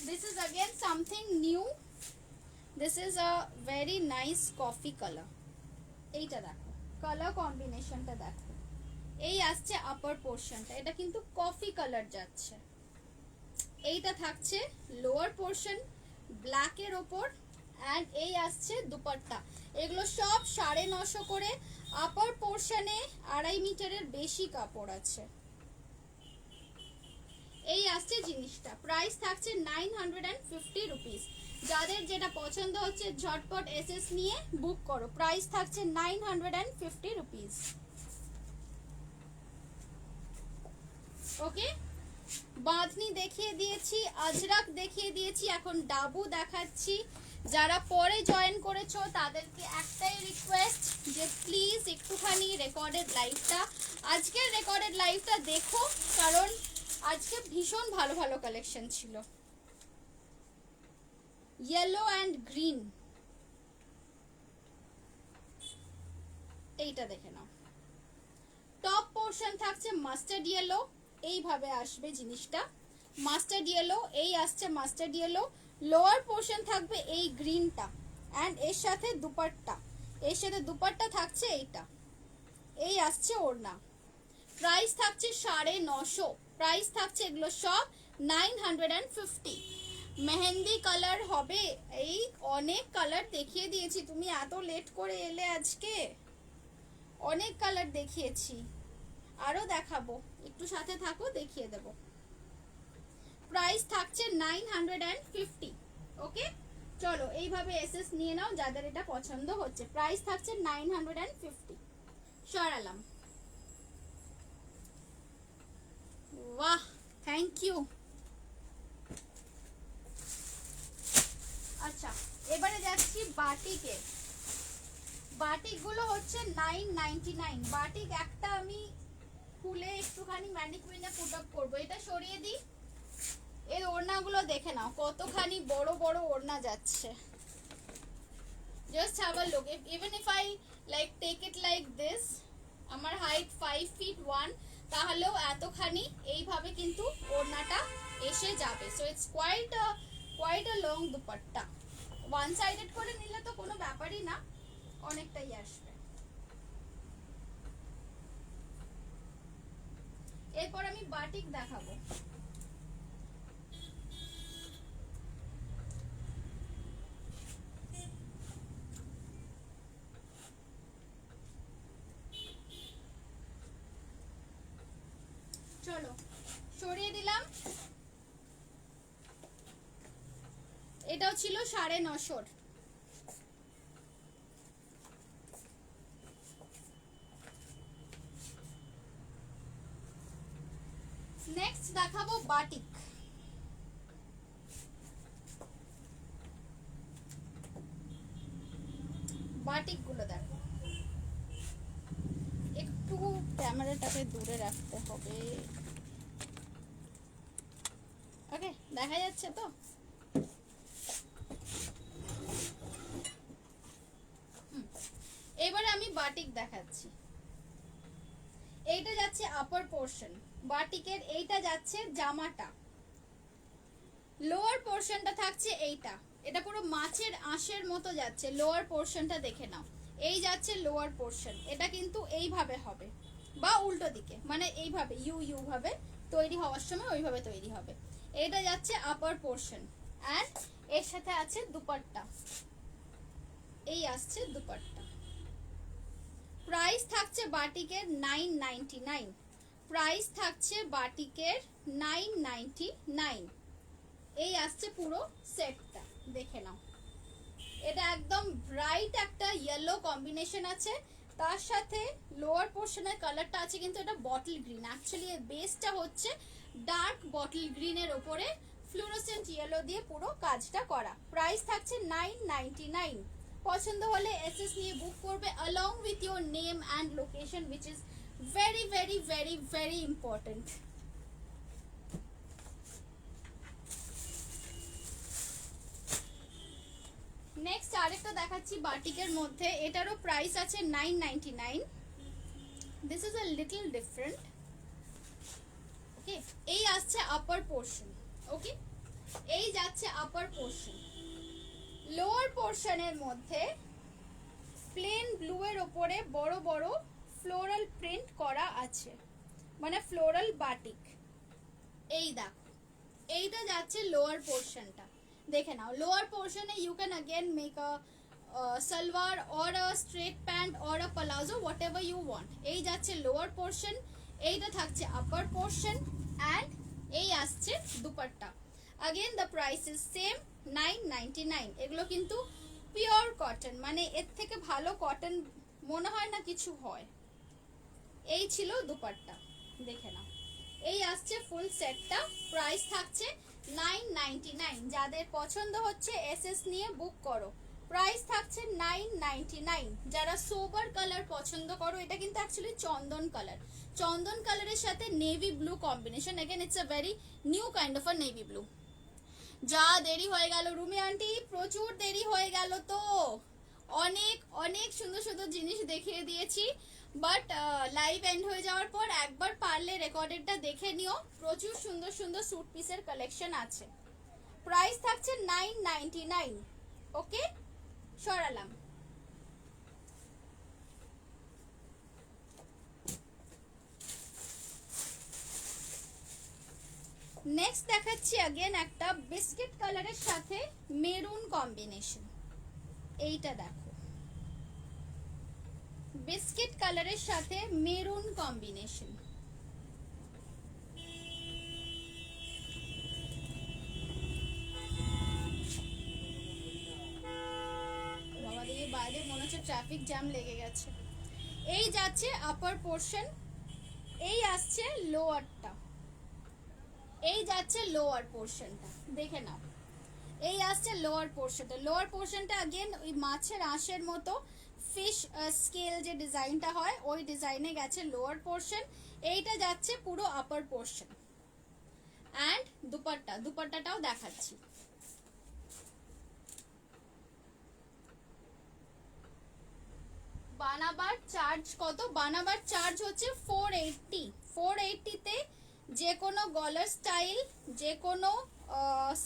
This is again something new. This is a very nice coffee colour. এইটা দেখো, কালার কম্বিনেশনটা দেখো। এই আসছে আপার পোর্শনটা, এটা কিন্তু কফি কালার যাচ্ছে। এইটা থাকছে লোয়ার পোর্শন ব্ল্যাকের ওপর, অ্যান্ড এই আসছে দুপাট্টা। এগুলো সব 950 করে। আপার পোর্শনে 2.5 মিটারের বেশি কাপড় আছে। এই আসছে জিনিসটা। প্রাইস থাকছে 950 রুপিস। যাদের যেটা পছন্দ হচ্ছে ঝটপট এসএস নিয়ে বুক করো। প্রাইস থাকছে 950 রুপিস। ওকে, বাঁধনি দেখিয়ে দিয়েছি, আজরাক দেখিয়ে দিয়েছি, এখন ডাবু দেখাচ্ছি। যারা পরে জয়েন করেছো তাদেরকে একটাই রিকোয়েস্ট যে প্লিজ একটুখানি রেকর্ডেড লাইভটা, আজকের রেকর্ডেড লাইভটা দেখো, কারণ আজকে ভীষণ ভালো ভালো কালেকশন ছিল। ইয়েলো অ্যান্ড গ্রিন, এইটা দেখে নাও। টপ পোর্শন থাকছে মাস্টার্ড ইয়েলো, এইভাবে আসবে জিনিসটা মাস্টার্ড ইয়েলো। এই আসছে মাস্টার্ড ইয়েলো। লোয়ার পোর্শন থাকবে এই গ্রিনটা, অ্যান্ড এর সাথে দুপাট্টা, এর সাথে দুপাট্টা থাকছে এইটা। এই আসছে ওড়না। প্রাইস থাকছে 950। প্রাইস থাকছে এগুলো সব 950। মেহেন্দি কালার হবে। এই অনেক কালার দেখিয়ে দিয়েছি, তুমি এত লেট করে এলে আজকে। অনেক কালার দেখিয়েছি, আরো দেখাবো, একটু সাথে থাকো, দেখিয়ে দেব। প্রাইস থাকছে 950। ওকে, চলো এইভাবে এসএস নিয়ে নাও যাদের এটা পছন্দ হচ্ছে। প্রাইস থাকছে 950। সরালাম। বাহ, থ্যাংক ইউ। আচ্ছা, এবারে যাচ্ছি বাটিকে। বাটিক গুলো হচ্ছে 999। বাটিক একটা আমি খুলে একটুখানি ম্যানিকুইনে পুট আপ করবো। এটা সরিয়ে দিই। এর ওড়নাগুলো দেখে নাও কতখানি বড় বড় ওড়না যাচ্ছে। Just have a look. Even if I like take it like this, আমার হাইট 5 feet 1, তাহলেও এতখানি এইভাবে কিন্তু ওড়নাটা এসে যাবে। So it's quite a long dupatta. One sided করে নিলে তো কোনো ব্যাপারই না, অনেকটাই আসবে। এরপর আমি বাটিক দেখাবো। চলো সরিয়ে দিলাম। এটাও ছিল 950। নেক্সট দেখাবো বাটিক। বাটিক গুলো দেখো, একটু ক্যামেরাটাকে দূরে রাখতে হবে। ওকে, দেখা যাচ্ছে তো? এবারে আমি বাটিক দেখাচ্ছি। এইটা যাচ্ছে আপার পোর্শন বাটিকের, এইটা যাচ্ছে জামাটা। লোয়ার পোর্শনটা থাকছে এইটা, এটা পুরো মাছের আঁশের মতো যাচ্ছে। লোয়ার পোর্শনটা দেখে নাও, এই যাচ্ছে লোয়ার পোর্শন। এটা কিন্তু এইভাবে হবে বা উল্টো দিকে, মানে এইভাবে ইউ ভাবে তৈরি হওয়ার সময় ওইভাবে তৈরি হবে। এইটা যাচ্ছে আপার পোর্শন অ্যান্ড এর সাথে আছে দুপাট্টা। এই আসছে দুপাট্টা। প্রাইস থাকছে বাটিকের 999। প্রাইস থাকছে বাটিকের 999। এই আসছে পুরো সেটটা, দেখে নাও। এটা একদম ব্রাইট একটা ইয়েলো কম্বিনেশন আছে, তার সাথে লোয়ার পোর্শনের কালারটা আছে কিন্তু এটা বটল গ্রিন। অ্যাকচুয়ালি এর বেসটা হচ্ছে ডার্ক বটল গ্রিনের ওপরে ফ্লুরোসেন্ট ইয়েলো দিয়ে পুরো কাজটা করা। প্রাইস থাকছে 999। পছন্দ হলে এসএস নিয়ে বুক করবে along with your name and location, which is very very very very important. Next আরেকটা দেখাচ্ছি বাটিকের মধ্যে, এটারও প্রাইস আছে 999। This is a little different. Okay, এই আসছে আপার পোর্শন। ওকে, এই যাচ্ছে আপার পোর্শন। লোয়ার পোর্শনের মধ্যে প্লেন ব্লু এর ওপরে বড় বড় ফ্লোরাল প্রিন্ট করা আছে, মানে ফ্লোরাল বাটিক। এই দেখো, এইটা যাচ্ছে লোয়ার পোর্শনটা, দেখে নাও। লোয়ার পোর্শনে you can again make a salwar or a straight pant or a palazzo, whatever you want. এই যাচ্ছে লোয়ার পোর্শন, এইটা থাকছে আপার পোর্শন অ্যান্ড এই আসছে dupatta. Again the price is same 999। এগুলো কিন্তু পিওর কটন, মানে এর থেকে ভালো কটন মনে হয় না কিছু হয়। এই ছিল দুপাট্টা, দেখে নাও। এই আসছে ফুল সেটটা। প্রাইস থাকছে 999। যাদের পছন্দ হচ্ছে এসএস নিয়ে বুক করো। প্রাইস থাকছে 999। যারা সোবার কালার পছন্দ করো, এটা কিন্তু অ্যাকচুয়ালি চন্দন কালার। চন্দন কালারের সাথে navy blue combination. Again it's a very new kind of a navy blue. যা দেরি হয়ে গেল রুমি আন্টি, প্রচুর দেরি হয়ে গেল তো। অনেক অনেক সুন্দর সুন্দর জিনিস দেখিয়ে দিয়েছি, বাট লাইভ এন্ড হয়ে যাওয়ার পর একবার পারলে রেকর্ডেডটা দেখে নিও। প্রচুর সুন্দর সুন্দর স্যুট পিসের কালেকশন আছে। প্রাইস থাকছে 999। ওকে, সরালাম। নেক্সট দেখাচ্ছি अगेन একটা বিস্কিট কালারের সাথে মেরুন কম্বিনেশন। এইটা দেখো, বিস্কিট কালারের সাথে মেরুন কম্বিনেশন। বাবা দিয়ে বাইরে মনে হচ্ছে ট্রাফিক জ্যাম লেগে গেছে। এই যাচ্ছে আপার পোর্শন, এই আসছে লোয়ারটা। এই যাচ্ছে লোয়ার পোর্শনটা, দেখে নাও। এই আসছে লোয়ার পোর্শনটা। লোয়ার পোর্শনটা अगेन ওই মাছের আঁশের মতো ফিশ স্কেল যে ডিজাইনটা হয় ওই ডিজাইনে গেছে লোয়ার পোর্শন, এইটা যাচ্ছে পুরো আপার পোর্শন। অ্যান্ড দুপাট্টাটাও দেখাচ্ছি। বানাবার চার্জ কত? বানাবার চার্জ হচ্ছে 480। 480-তে যে কোনো গলার স্টাইল, যে কোনো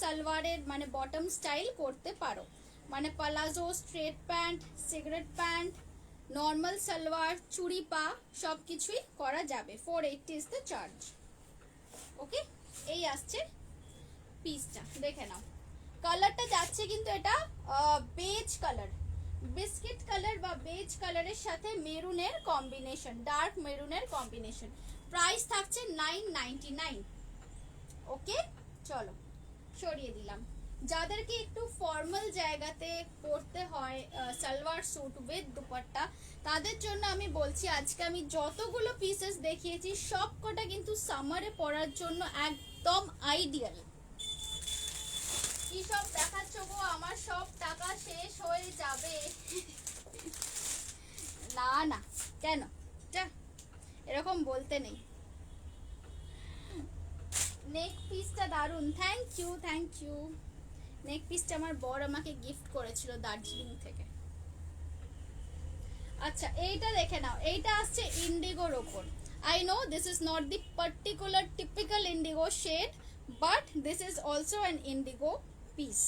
সালোয়ারের মানে বটম স্টাইল করতে পারো, মানে palazzo, straight pant, cigarette pant, normal salwar, চুড়ি পা সব কিছুই করা যাবে। 480 ইজ দ্য চার্জ। ওকে, এই আসছে পিসটা, দেখে নাও। কালারটা যাচ্ছে কিন্তু এটা বেজ কালার, বিস্কিট কালার বা বেজ কালারের সাথে মেরুনের কম্বিনেশন, ডার্ক মেরুনের কম্বিনেশন। প্রাইস থাকছে 999। ওকে, চলো সরিয়ে দিলাম। যাদেরকে একটু ফর্মাল জায়গাতে পরতে হয় সালোয়ার স্যুট উইথ দুপাট্টা, তাদের জন্য আমি বলছি আজকে আমি যতগুলো পিসেস দেখিয়েছি সব কটা কিন্তু সামারে পরার জন্য একদম আইডিয়াল। কি সব দেখাচ্ছ গো, আমার সব টাকা শেষ হয়ে যাবে। না না, কেন, এরকম বলতে নেই। নেক পিসটা দারুন, থ্যাংক ইউ থ্যাংক ইউ। নেক পিসটা আমার বর আমাকে গিফট করেছিল দার্জিলিং থেকে। আচ্ছা, এইটা দেখে নাও, এইটা আসছে ইন্ডিগোর ওপর। I know this is not the particular typical indigo shade, but this is also an indigo piece.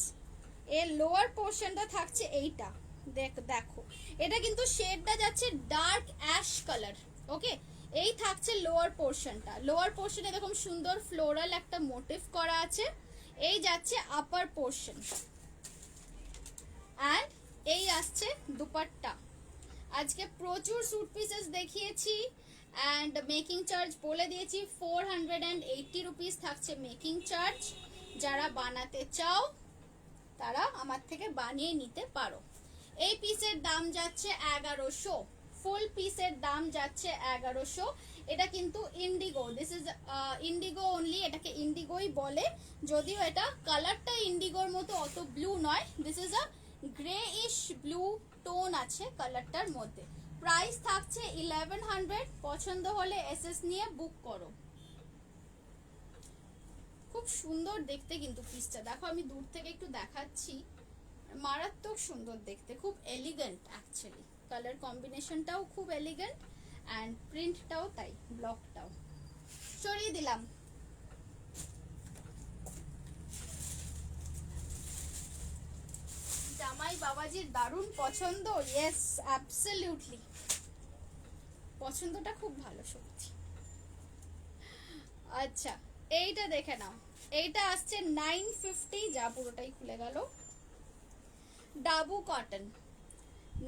এর লোয়ার পোর্শনটা থাকছে এইটা, দেখো এটা কিন্তু শেডটা যাচ্ছে ডার্ক অ্যাশ কালার। ওকে, এই থাকছে লোয়ার পোর্শনটা। লোয়ার পোর্শনে দেখুন সুন্দর ফ্লোরাল একটা মোটিভ করা আছে। এই যাচ্ছে আপার পোর্শন, অ্যান্ড এই আসছে দুপাট্টা। আজকে প্রচুর স্যুট পিসেস দেখিয়েছি অ্যান্ড মেকিং চার্জ বলে দিয়েছি। 480 রুপিস থাকছে মেকিং চার্জ। যারা বানাতে চাও তারা আমার থেকে বানিয়ে নিতে পারো। এই পিসের দাম যাচ্ছে 1100, ফুল পিসের দাম যাচ্ছে 1100। এটা কিন্তু Indigo, this is Indigo only, এটাকে ইন্ডিগোই বলে, যদিও এটা কালারটা ইন্ডিগোর মতো অত ব্লু নয়। দিস ইজ আ গ্রে ইশ ব্লু টোন আছে কালারটার মধ্যে। প্রাইস থাকছে 1100। পছন্দ হলে এসএস নিয়ে বুক করো। খুব সুন্দর দেখতে কিন্তু পিসটা, দেখো আমি দূর থেকে একটু দেখাচ্ছি, মারাত্মক সুন্দর দেখতে, খুব এলিগেন্ট অ্যাকচুয়ালি। কালার কম্বিনেশনটাও খুব এলিগেন্ট অ্যান্ড প্রিন্টটাও তাই, ব্লকটাও। সরিয়ে দিলাম। জামাই বাবাজির দারুণ পছন্দ, ইয়েস অ্যাবসলিউটলি, পছন্দটা খুব ভালো সত্যি। আচ্ছা, এইটা দেখে নাও, এইটা আসছে 950, যা পুরোটাই খুলে গেল। Dabu cotton,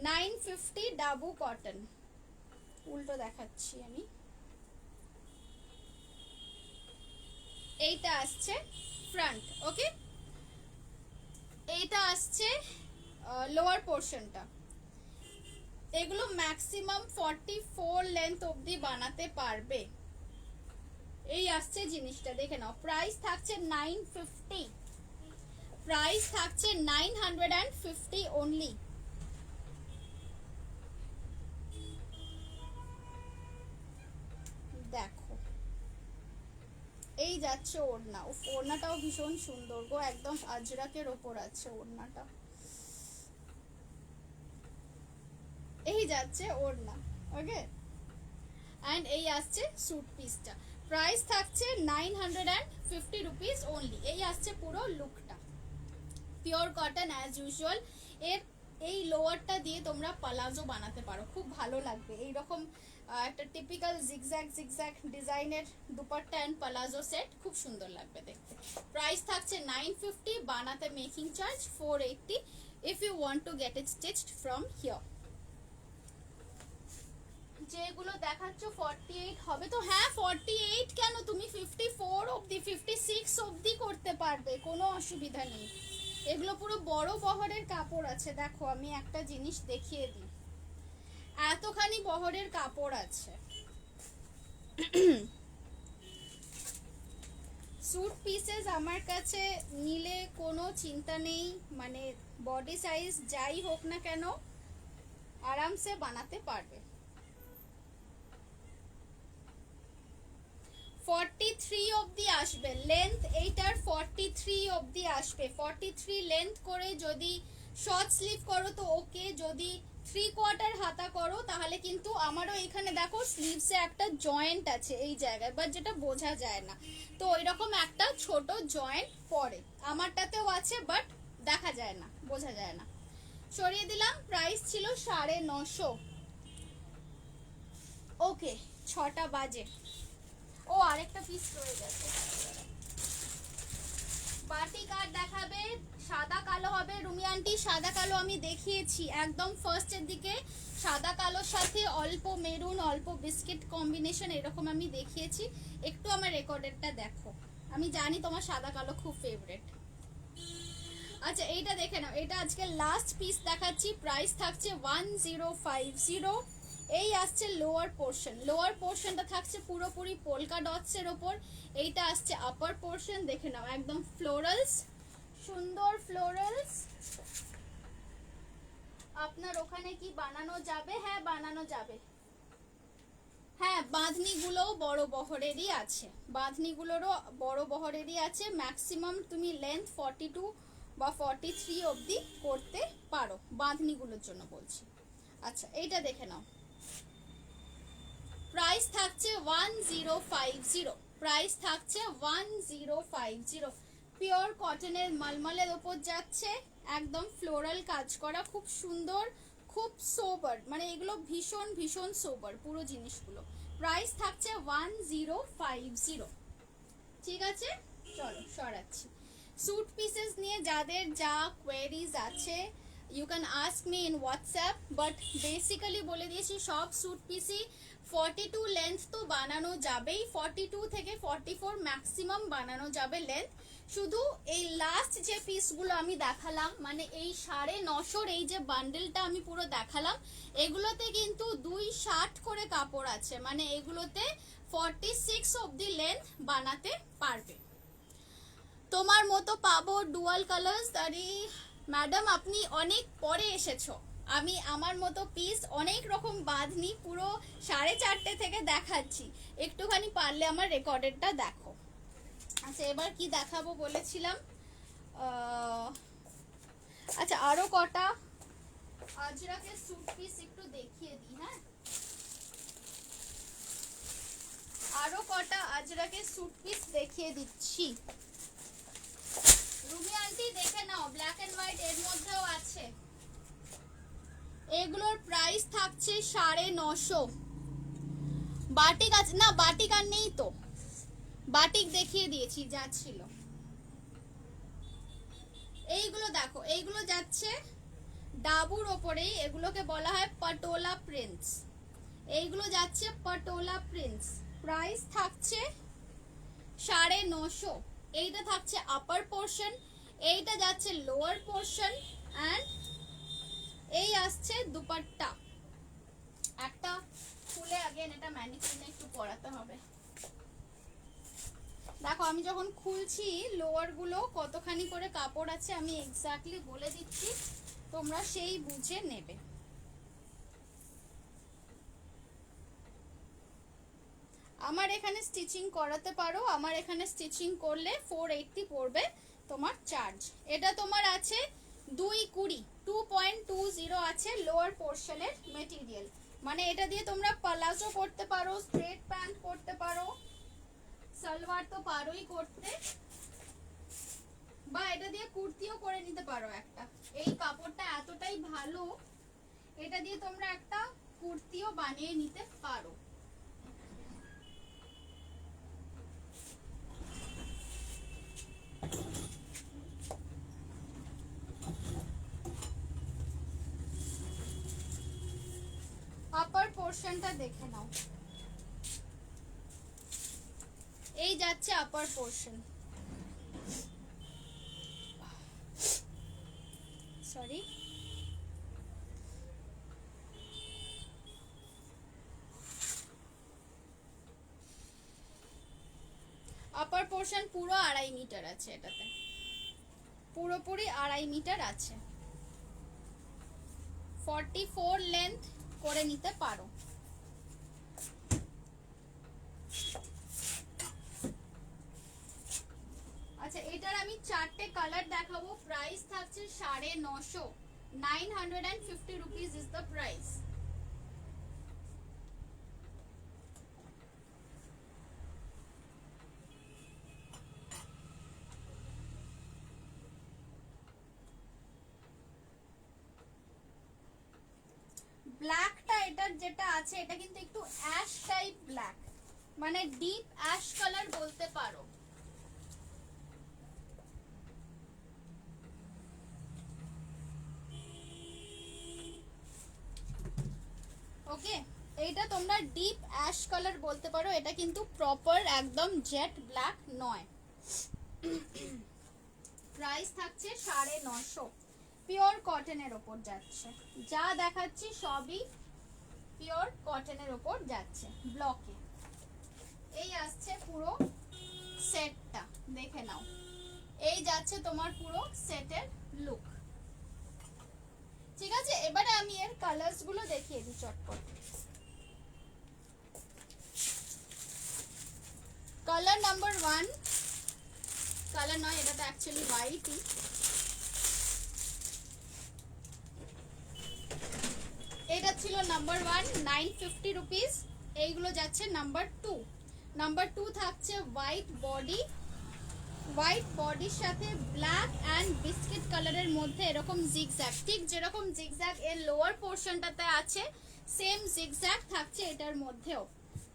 950 dabu cotton. উল্টো দেখাচ্ছি আমি। এইটা আসছে ফ্রন্ট, ওকে, এইটা আসছে লোয়ার পোর্শনটা। এগুলো ম্যাক্সিমাম 44 লেন্থ অবধি বানাতে পারবে। এই আসছে জিনিসটা, দেখে নাও। প্রাইস থাকছে 950, প্রাইস থাকছে 950 অনলি। দেখো এই যাচ্ছে ওড়না, ওড়নাটাও ভীষণ সুন্দর গো, একদম আজরাকের ওপর আছে ওড়নাটা। এই যাচ্ছে ওড়না, ওকে, অ্যান্ড এই আসছে স্যুট পিসটা। প্রাইস থাকছে 950 রুপিস অনলি। এই আসছে পুরো লুকটা, পিওর কটন অ্যাজ ইউজুয়াল। এর এই লোয়ারটা দিয়ে তোমরা পালাজো বানাতে পারো, খুব ভালো লাগবে। এইরকম একটা টিপিক্যাল জিগজ্যাগ জিগজ্যাগ ডিজাইনের দুপাট্টা অ্যান্ড পালাজো সেট খুব সুন্দর লাগবে দেখতে। প্রাইস থাকছে 950, বানাতে making charge 480 if you want to get it stitched from here. যেগুলো দেখাচ্ছ 48 হবে তো, হ্যাঁ 48 কেন, তুমি 54 অবধি 56 অবধি করতে পারবে, কোনো অসুবিধা নেই। এগুলো পুরো বড় বহরের কাপড় আছে। দেখো আমি একটা জিনিস দেখিয়ে দিই, এতখানি বহরের কাপড় আছে। স্যুট পিসেস আমার কাছে নিলে কোনো চিন্তা নেই, মানে বডি সাইজ যাই হোক না কেন আরামসে বানাতে পারবে। 43 অবধি আসবে লেন্থ, এইটার 43 অবধি আসবে। 43 লেন্থ করে যদি শর্ট স্লিভ করো তো ওকে, যদি 3/4 হাতা করো তাহলে কিন্তু আমারও এখানে দেখো স্লিভসে একটা জয়েন্ট আছে এই জায়গায়, বাট যেটা বোঝা যায় না, তো এরকম একটা ছোট জয়েন্ট পড়ে, আমারটাতেও আছে বাট দেখা যায় না, বোঝা যায় না। সরিয়ে দিলাম। প্রাইস ছিল 950। ওকে, 6টা বাজে। ও আরেকটা পিস রয়ে গেছে, বাটিক আর দেখাবে, সাদা কালো হবে। রুমি আন্টি সাদা কালো আমি দেখিয়েছি একদম ফার্স্টের দিকে, সাদা কালোর সাথে অল্প মেরুন অল্প বিস্কিট কম্বিনেশন এরকম আমি দেখিয়েছি। একটু আমার রেকর্ডেরটা দেখো, আমি জানি তোমার সাদা কালো খুব ফেভারিট। আচ্ছা এইটা দেখে নাও, এটা আজকে লাস্ট পিস দেখাচ্ছি। প্রাইস থাকছে 1050। এই আসছে লোয়ার পোর্শন, লোয়ার পোর্শনটা থাকছে পুরোপুরি পোলকা ডটস এর ওপর। এইটা আসছে আপার পোর্শন, দেখে নাও একদম ফ্লোরালস, সুন্দর ফ্লোরালস। আপনার ওখানে কি বানানো যাবে? হ্যাঁ বানানো যাবে। হ্যাঁ বাঁধনিগুলোও বড় বহরেরই আছে, বাঁধনিগুলোরও বড় বহরেরই আছে। ম্যাক্সিমাম তুমি লেন্থ 42 বা 43 অবধি করতে পারো, বাঁধনিগুলোর জন্য বলছি। আচ্ছা এইটা দেখে নাও, প্রাইস থাকছে 1050। প্রাইস থাকছে 1050। পিওর কটনের মলমলের ওপর যাচ্ছে, একদম ফ্লোরাল কাজ করা, খুব সুন্দর, খুব সোবার, মানে এগুলো ভীষণ ভীষণ সোবার পুরো জিনিসগুলো। প্রাইস থাকছে 1050। ঠিক আছে, চলো সরাচ্ছি। স্যুট পিসেস নিয়ে যাদের যা কোয়েরিজ আছে you can ask me in WhatsApp, but basically বলে দিয়েছি সব স্যুট পিসই 42 লেন্থ তো বানানো যাবেই, 42 থেকে 44 ম্যাক্সিমাম বানানো যাবে লেন্থ। শুধু এই লাস্ট যে পিসগুলো আমি দেখালাম, মানে এই 950 এই যে বান্ডেলটা আমি পুরো দেখালাম, এগুলোতে কিন্তু 260 করে কাপড় আছে, মানে এগুলোতে 46 অবধি লেন্থ বানাতে পারবে। তোমার মতো পাবো ডুয়াল কালার্স। আরে ম্যাডাম আপনি অনেক পরে এসেছো, আমি আমার মতো পিস অনেক রকম বাঁধনি, পুরো 4:30 থেকে দেখাচ্ছি, একটুখানি পারলে আমার রেকর্ডেরটা দেখো। আচ্ছা এবার কি দেখাবো বলেছিলাম, আচ্ছা আরো কটা আজরাকের স্যুট পিস একটু দেখিয়ে দিই। হ্যাঁ আরো কটা আজরাকের স্যুট পিস দেখিয়ে দিচ্ছি। রুমি আন্টি দেখে নাও, ব্ল্যাক এন্ড হোয়াইট এর মধ্যেও আছে। এগুলোর প্রাইস থাকছে 950। বাটিক আছে না? বাটিক আর নেই তো, বাটিক দেখিয়ে দিয়েছি যা ছিল। এইগুলো দেখো, এইগুলো যাচ্ছে ডাবুর ওপরেই, এগুলোকে বলা হয় পাটোলা প্রিন্টস, এইগুলো যাচ্ছে পাটোলা প্রিন্টস। প্রাইস থাকছে 950। এইটা থাকছে আপার পোর্শন, এইটা যাচ্ছে লোয়ার পোর্শন, অ্যান্ড এই আসছে দুপাট্টা। একটা খুলে আগেন এটা ম্যানিকুইনে একটু পরাতে হবে। দেখো আমি যখন খুলছি লোয়ার গুলো কতখানি করে কাপড় আছে আমি এক্স্যাক্টলি বলে দিচ্ছি, তোমরা সেই বুঝে নেবে। আমার এখানে স্টিচিং করাতে পারো, আমার এখানে স্টিচিং করলে 480 পড়বে তোমার চার্জ। এটা তোমার আছে 220, 2.20 আছে লোয়ার পোর্শনের মেটেরিয়াল, মানে এটা দিয়ে তোমরা প্লাজো করতে পারো, স্ট্রেট প্যান্ট করতে পারো, সালোয়ার তো পারোই করতে, বা এটা দিয়ে কুর্তিও করে নিতে পারো একটা। এই কাপড়টা এতটাই ভালো, এটা দিয়ে তোমরা একটা কুর্তিও বানিয়ে নিতে পারো। আপার পোর্শনটা দেখে নাও, এই যাচ্ছে আপার পোর্শন, সরি আপার পোর্শন পুরো 2.5 মিটার আছে, এটাতে পুরোপুরি 2.5 মিটার আছে। 44 লেন্থ করে নিতে পারো। আচ্ছা, এটার আমি 4টে কালার দেখাবো। প্রাইস থাকছে 950, 950 রুপিস ইজ দ্য প্রাইস। ব্ল্যাকটা এটার যেটা আছে এটা কিন্তু একটু অ্যাশ টাইপ ব্ল্যাক, মানে ডিপ অ্যাশ কালার বলতে পারো। ওকে, এইটা তোমরা ডিপ অ্যাশ কালার বলতে পারো, এটা কিন্তু প্রপার একদম জেট ব্ল্যাক নয়। প্রাইস থাকছে 950, পিওর কটনের ওপর যাচ্ছে। যা দেখাচ্ছি সবই পিওর কটনের ওপর যাচ্ছে ব্লকে। এই আসছে পুরো সেটটা, দেখে নাও। এই যাচ্ছে তোমার পুরো সেটের লুক। ঠিক আছে, এবারে আমি এর কালার্স গুলো দেখিয়ে দিই চটপট। কালার নাম্বার 1, কালার নয়, এটা তো অ্যাকচুয়ালি হোয়াইটই। এটা ছিল নাম্বার 1, 950 রুপিস। এইগুলো যাচ্ছে নাম্বার 2। নাম্বার 2 থাকছে হোয়াইট বডি, হোয়াইট বডির সাথে ব্ল্যাক অ্যান্ড বিস্কিট কালারের মধ্যে এরকম জিগজ্যাগ, ঠিক যেরকম জিগজ্যাগ এর লোয়ার পোর্শনটাতে আছে সেম জিগজ্যাগ থাকছে এটার মধ্যেও।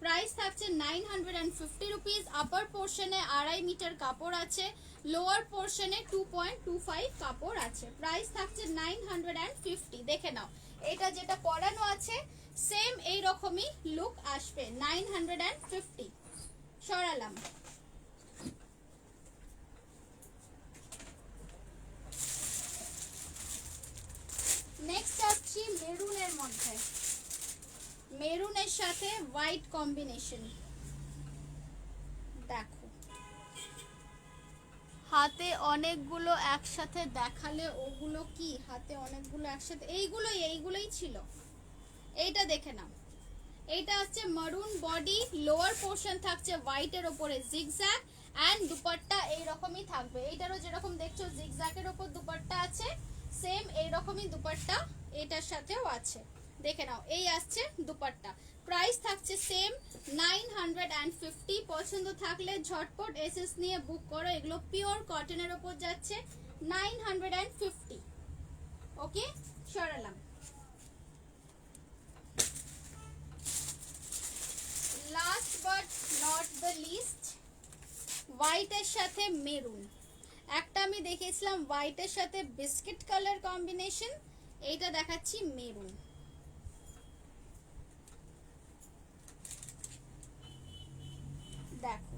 প্রাইস থাকছে 950 রুপিস। আপার পোর্শনে 2.5 মিটার কাপড় আছে, লোয়ার পোর্শনে 2.25 কাপড় আছে। প্রাইস থাকছে 950। দেখে নাও, এটা যেটা পরানো আছে সেম এই রকমই লুক আসবে। 950 সরালাম। নেক্সট আসছি মেরুনের মধ্যে, মেরুনের সাথে হোয়াইট কম্বিনেশন। দেখো, হাতে অনেকগুলো একসাথে দেখালে ওগুলো কি, হাতে অনেকগুলো একসাথে, এইগুলোই ছিল। এইটা দেখে নাও, এইটা হচ্ছে মারুন বডি, লোয়ার পোর্শন থাকছে হোয়াইটের ওপরে জিগজ্যাগ অ্যান্ড দুপাট্টা এইরকমই থাকবে। এইটারও যেরকম দেখছো জিগজ্যাগের ওপর দুপাট্টা আছে, সেম এইরকমই দুপাট্টা এটার সাথেও আছে। দেখে নাও, এই আসছে দুপাট্টা। প্রাইস থাকছে সেম 950। পছন্দ থাকলে ঝটপট এসএস নিয়ে বুক করো। এগুলো পিওর কটনের ওপর যাচ্ছে 950। ওকে, সরালাম। Last but not the least, হোয়াইটের সাথে মেরুন। একটা আমি দেখেছিলাম হোয়াইটের সাথে বিস্কিট কালার কম্বিনেশন, এইটা দেখাচ্ছি মেরুন। দেখো,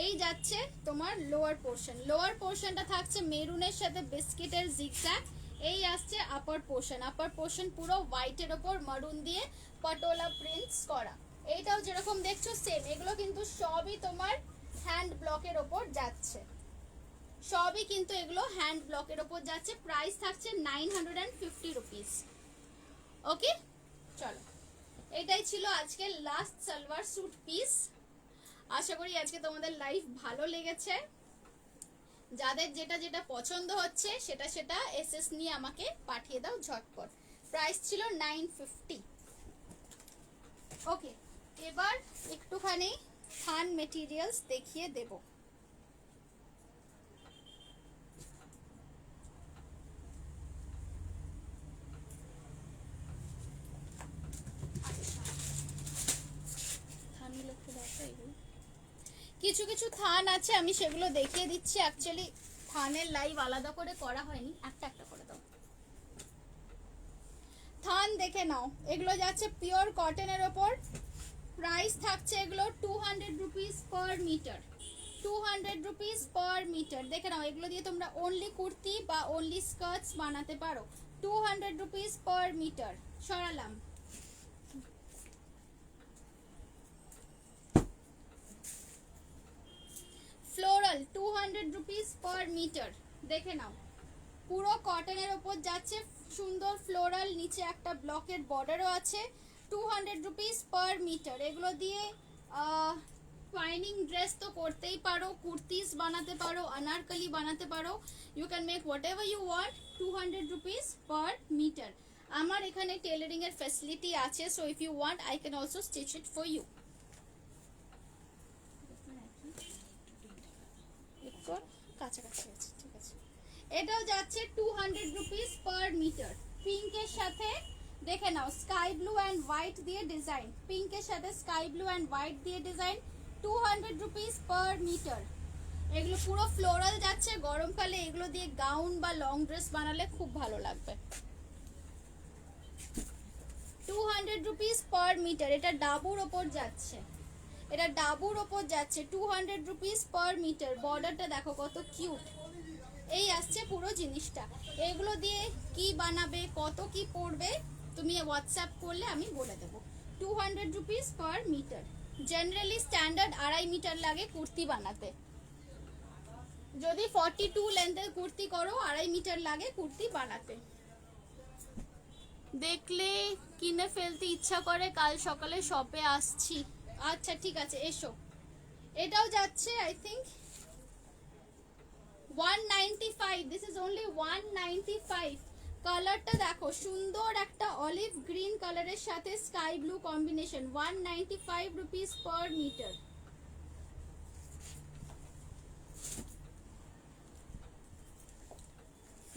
এই যাচ্ছে তোমার লোয়ার পোর্শন, লোয়ার পোর্শনটা থাকছে মেরুনের সাথে বিস্কিটের জিগজ্যাগ। এই আসছে আপার পোর্শন, আপার পোর্শন পুরো হোয়াইটের ওপর মারুন দিয়ে পটোলা প্রিন্টস করা। এইটাও যেরকম দেখছো সেম। এগুলো কিন্তু সবই তোমার হ্যান্ড ব্লকের ওপর যাচ্ছে, সবই কিন্তু এগুলো হ্যান্ড ব্লকের ওপর যাচ্ছে। প্রাইস থাকছে 950 রুপিস। ওকে, চলো, এটাই ছিল আজকে লাস্ট সালোয়ার স্যুট পিস। আশা করি আজকে তোমাদের লাইফ ভালো লেগেছে। যাদের যেটা যেটা পছন্দ হচ্ছে সেটা সেটা এসএস নিয়ে আমাকে পাঠিয়ে দাও ঝটপট। প্রাইস ছিল 950। ওকে, এবার একটুখানি থান মেটেরিয়ালস দেখিয়ে দেব। কিছু কিছু থান আছে, আমি সেগুলো দেখিয়ে দিচ্ছি। অ্যাকচুয়ালি থানের লাইভ আলাদা করে করা হয়নি, একটা একটা করে দাও। থান দেখে নাও, এগুলো যাচ্ছে পিওর কটনের ওপর। প্রাইস থাকছে এগুলো 200 rupees per metre, 200 rupees per metre. দেখে নাও, এগুলো দিয়ে তোমরা অনলি কুর্তি বা অনলি স্কার্টস বানাতে পারো। 200 রুপিস পার মিটার। সরালাম। Floral 200 rupees per metre. দেখে নাও, পুরো কটনের ওপর যাচ্ছে, সুন্দর ফ্লোরাল, নিচে একটা ব্লকের বর্ডারও আছে। 200 রুপিস পার মিটার। এগুলো দিয়ে ট্রাইনিং ড্রেস তো করতেই পারো, কুর্তিস বানাতে পারো, আনারকলি বানাতে পারো, you can make whatever you want. 200 rupees per metre. আমার এখানে টেলারিং এর ফ্যাসিলিটি আছে, so if you want I can also stitch it for you. কাছাকাছি আছে, ঠিক আছে। এটাও যাচ্ছে 200 রুপিস পার মিটার। পিঙ্কের সাথে দেখে নাও স্কাই ব্লু অ্যান্ড হোয়াইট দিয়ে ডিজাইন, পিঙ্কের সাথে স্কাই ব্লু অ্যান্ড হোয়াইট দিয়ে ডিজাইন, 200 রুপিস পার মিটার। এগুলো পুরো ফ্লোরাল যাচ্ছে, গরমকালে এগুলো দিয়ে গাউন বা লং ড্রেস বানালে খুব ভালো লাগবে। 200 রুপিস পার মিটার। এটা ডাবুর ওপর যাচ্ছে, এটা ডাবুর ওপর যাচ্ছে, 200 রুপিস পার মিটার। বর্ডারটা দেখো কত কিউট। এই আসছে পুরো জিনিসটা। এগুলো দিয়ে কি বানাবে, কত কি পড়বে তুমি হোয়াটসঅ্যাপ করলে আমি বলে দেবো। 200 rupees per metre. Generally standard 2.5 metre লাগে কুর্তি বানাতে। যদি 42 লেন্থের কুর্তি করো 2.5 মিটার লাগে কুর্তি বানাতে। দেখলে কিনে ফেলতে ইচ্ছা করে, কাল সকালে শপে আসছি। আচ্ছা ঠিক আছে, এসো। এটাও যাচ্ছে I think 195। This is only 195। কালারটা দেখো সুন্দর, একটা অলিভ গ্রিন কালারের সাথে sky blue combination. 195 rupees per metre.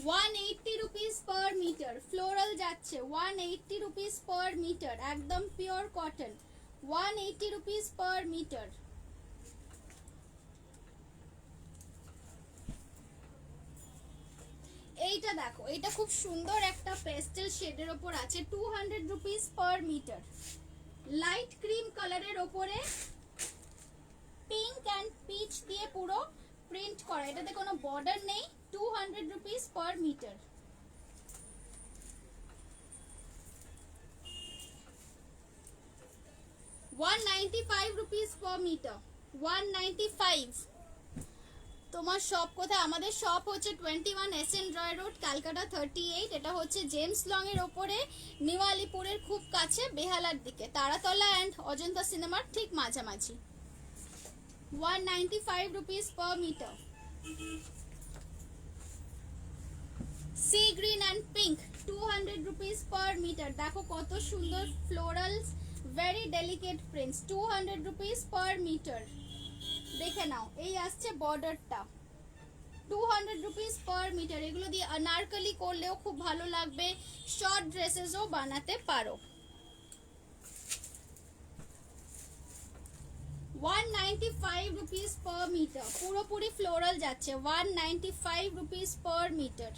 $180 rupees per metre. Floral যাচ্ছে 180 রুপিস পার মিটার, একদম pure cotton. 180 rupees per metre. এইটা দেখো, এটা খুব সুন্দর একটা পেস্টেল শেডের ওপর আছে, 200 rupees per metre. Light cream কালারের ওপরে পিঙ্ক অ্যান্ড পিচ দিয়ে পুরো প্রিন্ট করা, এটাতে কোনো বর্ডার নেই। 200 rupees per metre. $195 rupees per metre. 195। তোমার শপ কোথায়? আমাদের শপ হচ্ছে 21 SN রয় রোড, ক্যালকাটা 38। এটা হচ্ছে জেমস লং এর ওপরে, নিউ আলিপুরের খুব কাছে, বেহালার দিকে, তারাতলা অ্যান্ড অজন্তা সিনেমার ঠিক মাঝামাঝি। 195 rupees per metre. Sea green and pink, 200 rupees per metre. দেখো কত সুন্দর florals, very delicate prints. 200 rupees per metre. দেখে নাও, এই আসছে বর্ডারটা। 200 রুপিস পার মিটার। এগুলো দিয়ে আনারকলি করলেও খুব ভালো লাগবে, শর্ট ড্রেসেসও বানাতে পারো। 195 রুপিস পার মিটার। পুরোপুরি ফ্লোরাল যাচ্ছে, 195 রুপিস পার মিটার।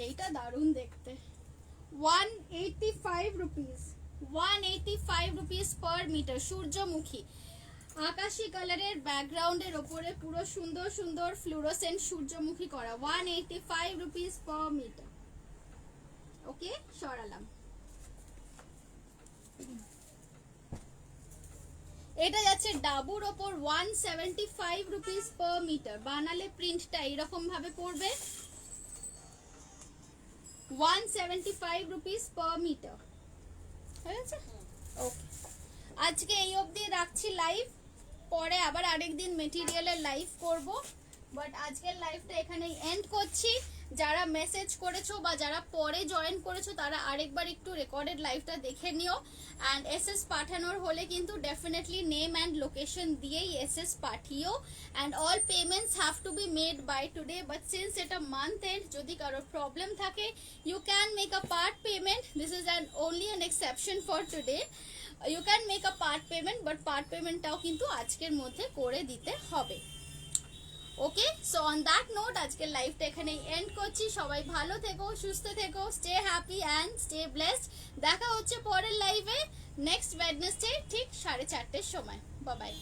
এইটা দারুণ দেখতে। 185 রুপিস। 185 rupees per metre. সূর্যমুখী আকাশী কালারের ব্যাকগ্রাউন্ডের ওপরে পুরো সুন্দর সুন্দর ফ্লুরোসেন্ট সূর্যমুখী করা। 185 রুপিস পার মিটার। ওকে, সরালাম। এটা যাচ্ছে ডাবুর ওপর, 175 রুপিস পার মিটার। বানালে প্রিন্টটা এরকম ভাবে পড়বে। 175 রুপিস পার মিটার। হয়েছে? ওকে, আজকে এই অবধি রাখছি লাইভ। পরে আবার আরেকদিন মেটেরিয়ালের লাইভ করব, বাট আজকের লাইভটা এখানেই এন্ড করছি। যারা মেসেজ করেছো বা যারা পরে জয়েন করেছো তারা আরেকবার একটু রেকর্ডেড লাইভটা দেখে নিও। অ্যান্ড এসএস পাঠানোর হলে কিন্তু ডেফিনেটলি নেম অ্যান্ড লোকেশন দিয়েই এসএস পাঠিও। And all payments have to be made by today, but since এটা মান্থ এন্ড, যদি কারোর প্রবলেম থাকে you can make a part payment. This is only an exception for today. You can make a part payment, but part paymentটাও কিন্তু আজকের মধ্যে করে দিতে হবে। ওকে, সো অন দ্যাট নোট আজকের লাইভটা এখানেই এন্ড করছি। সবাই ভালো থেকো, সুস্থ থেকো, stay happy and stay blessed. দেখা হচ্ছে পরের লাইভে নেক্সট ওয়েডনেসডে ঠিক 4:30 সময়। Bye bye.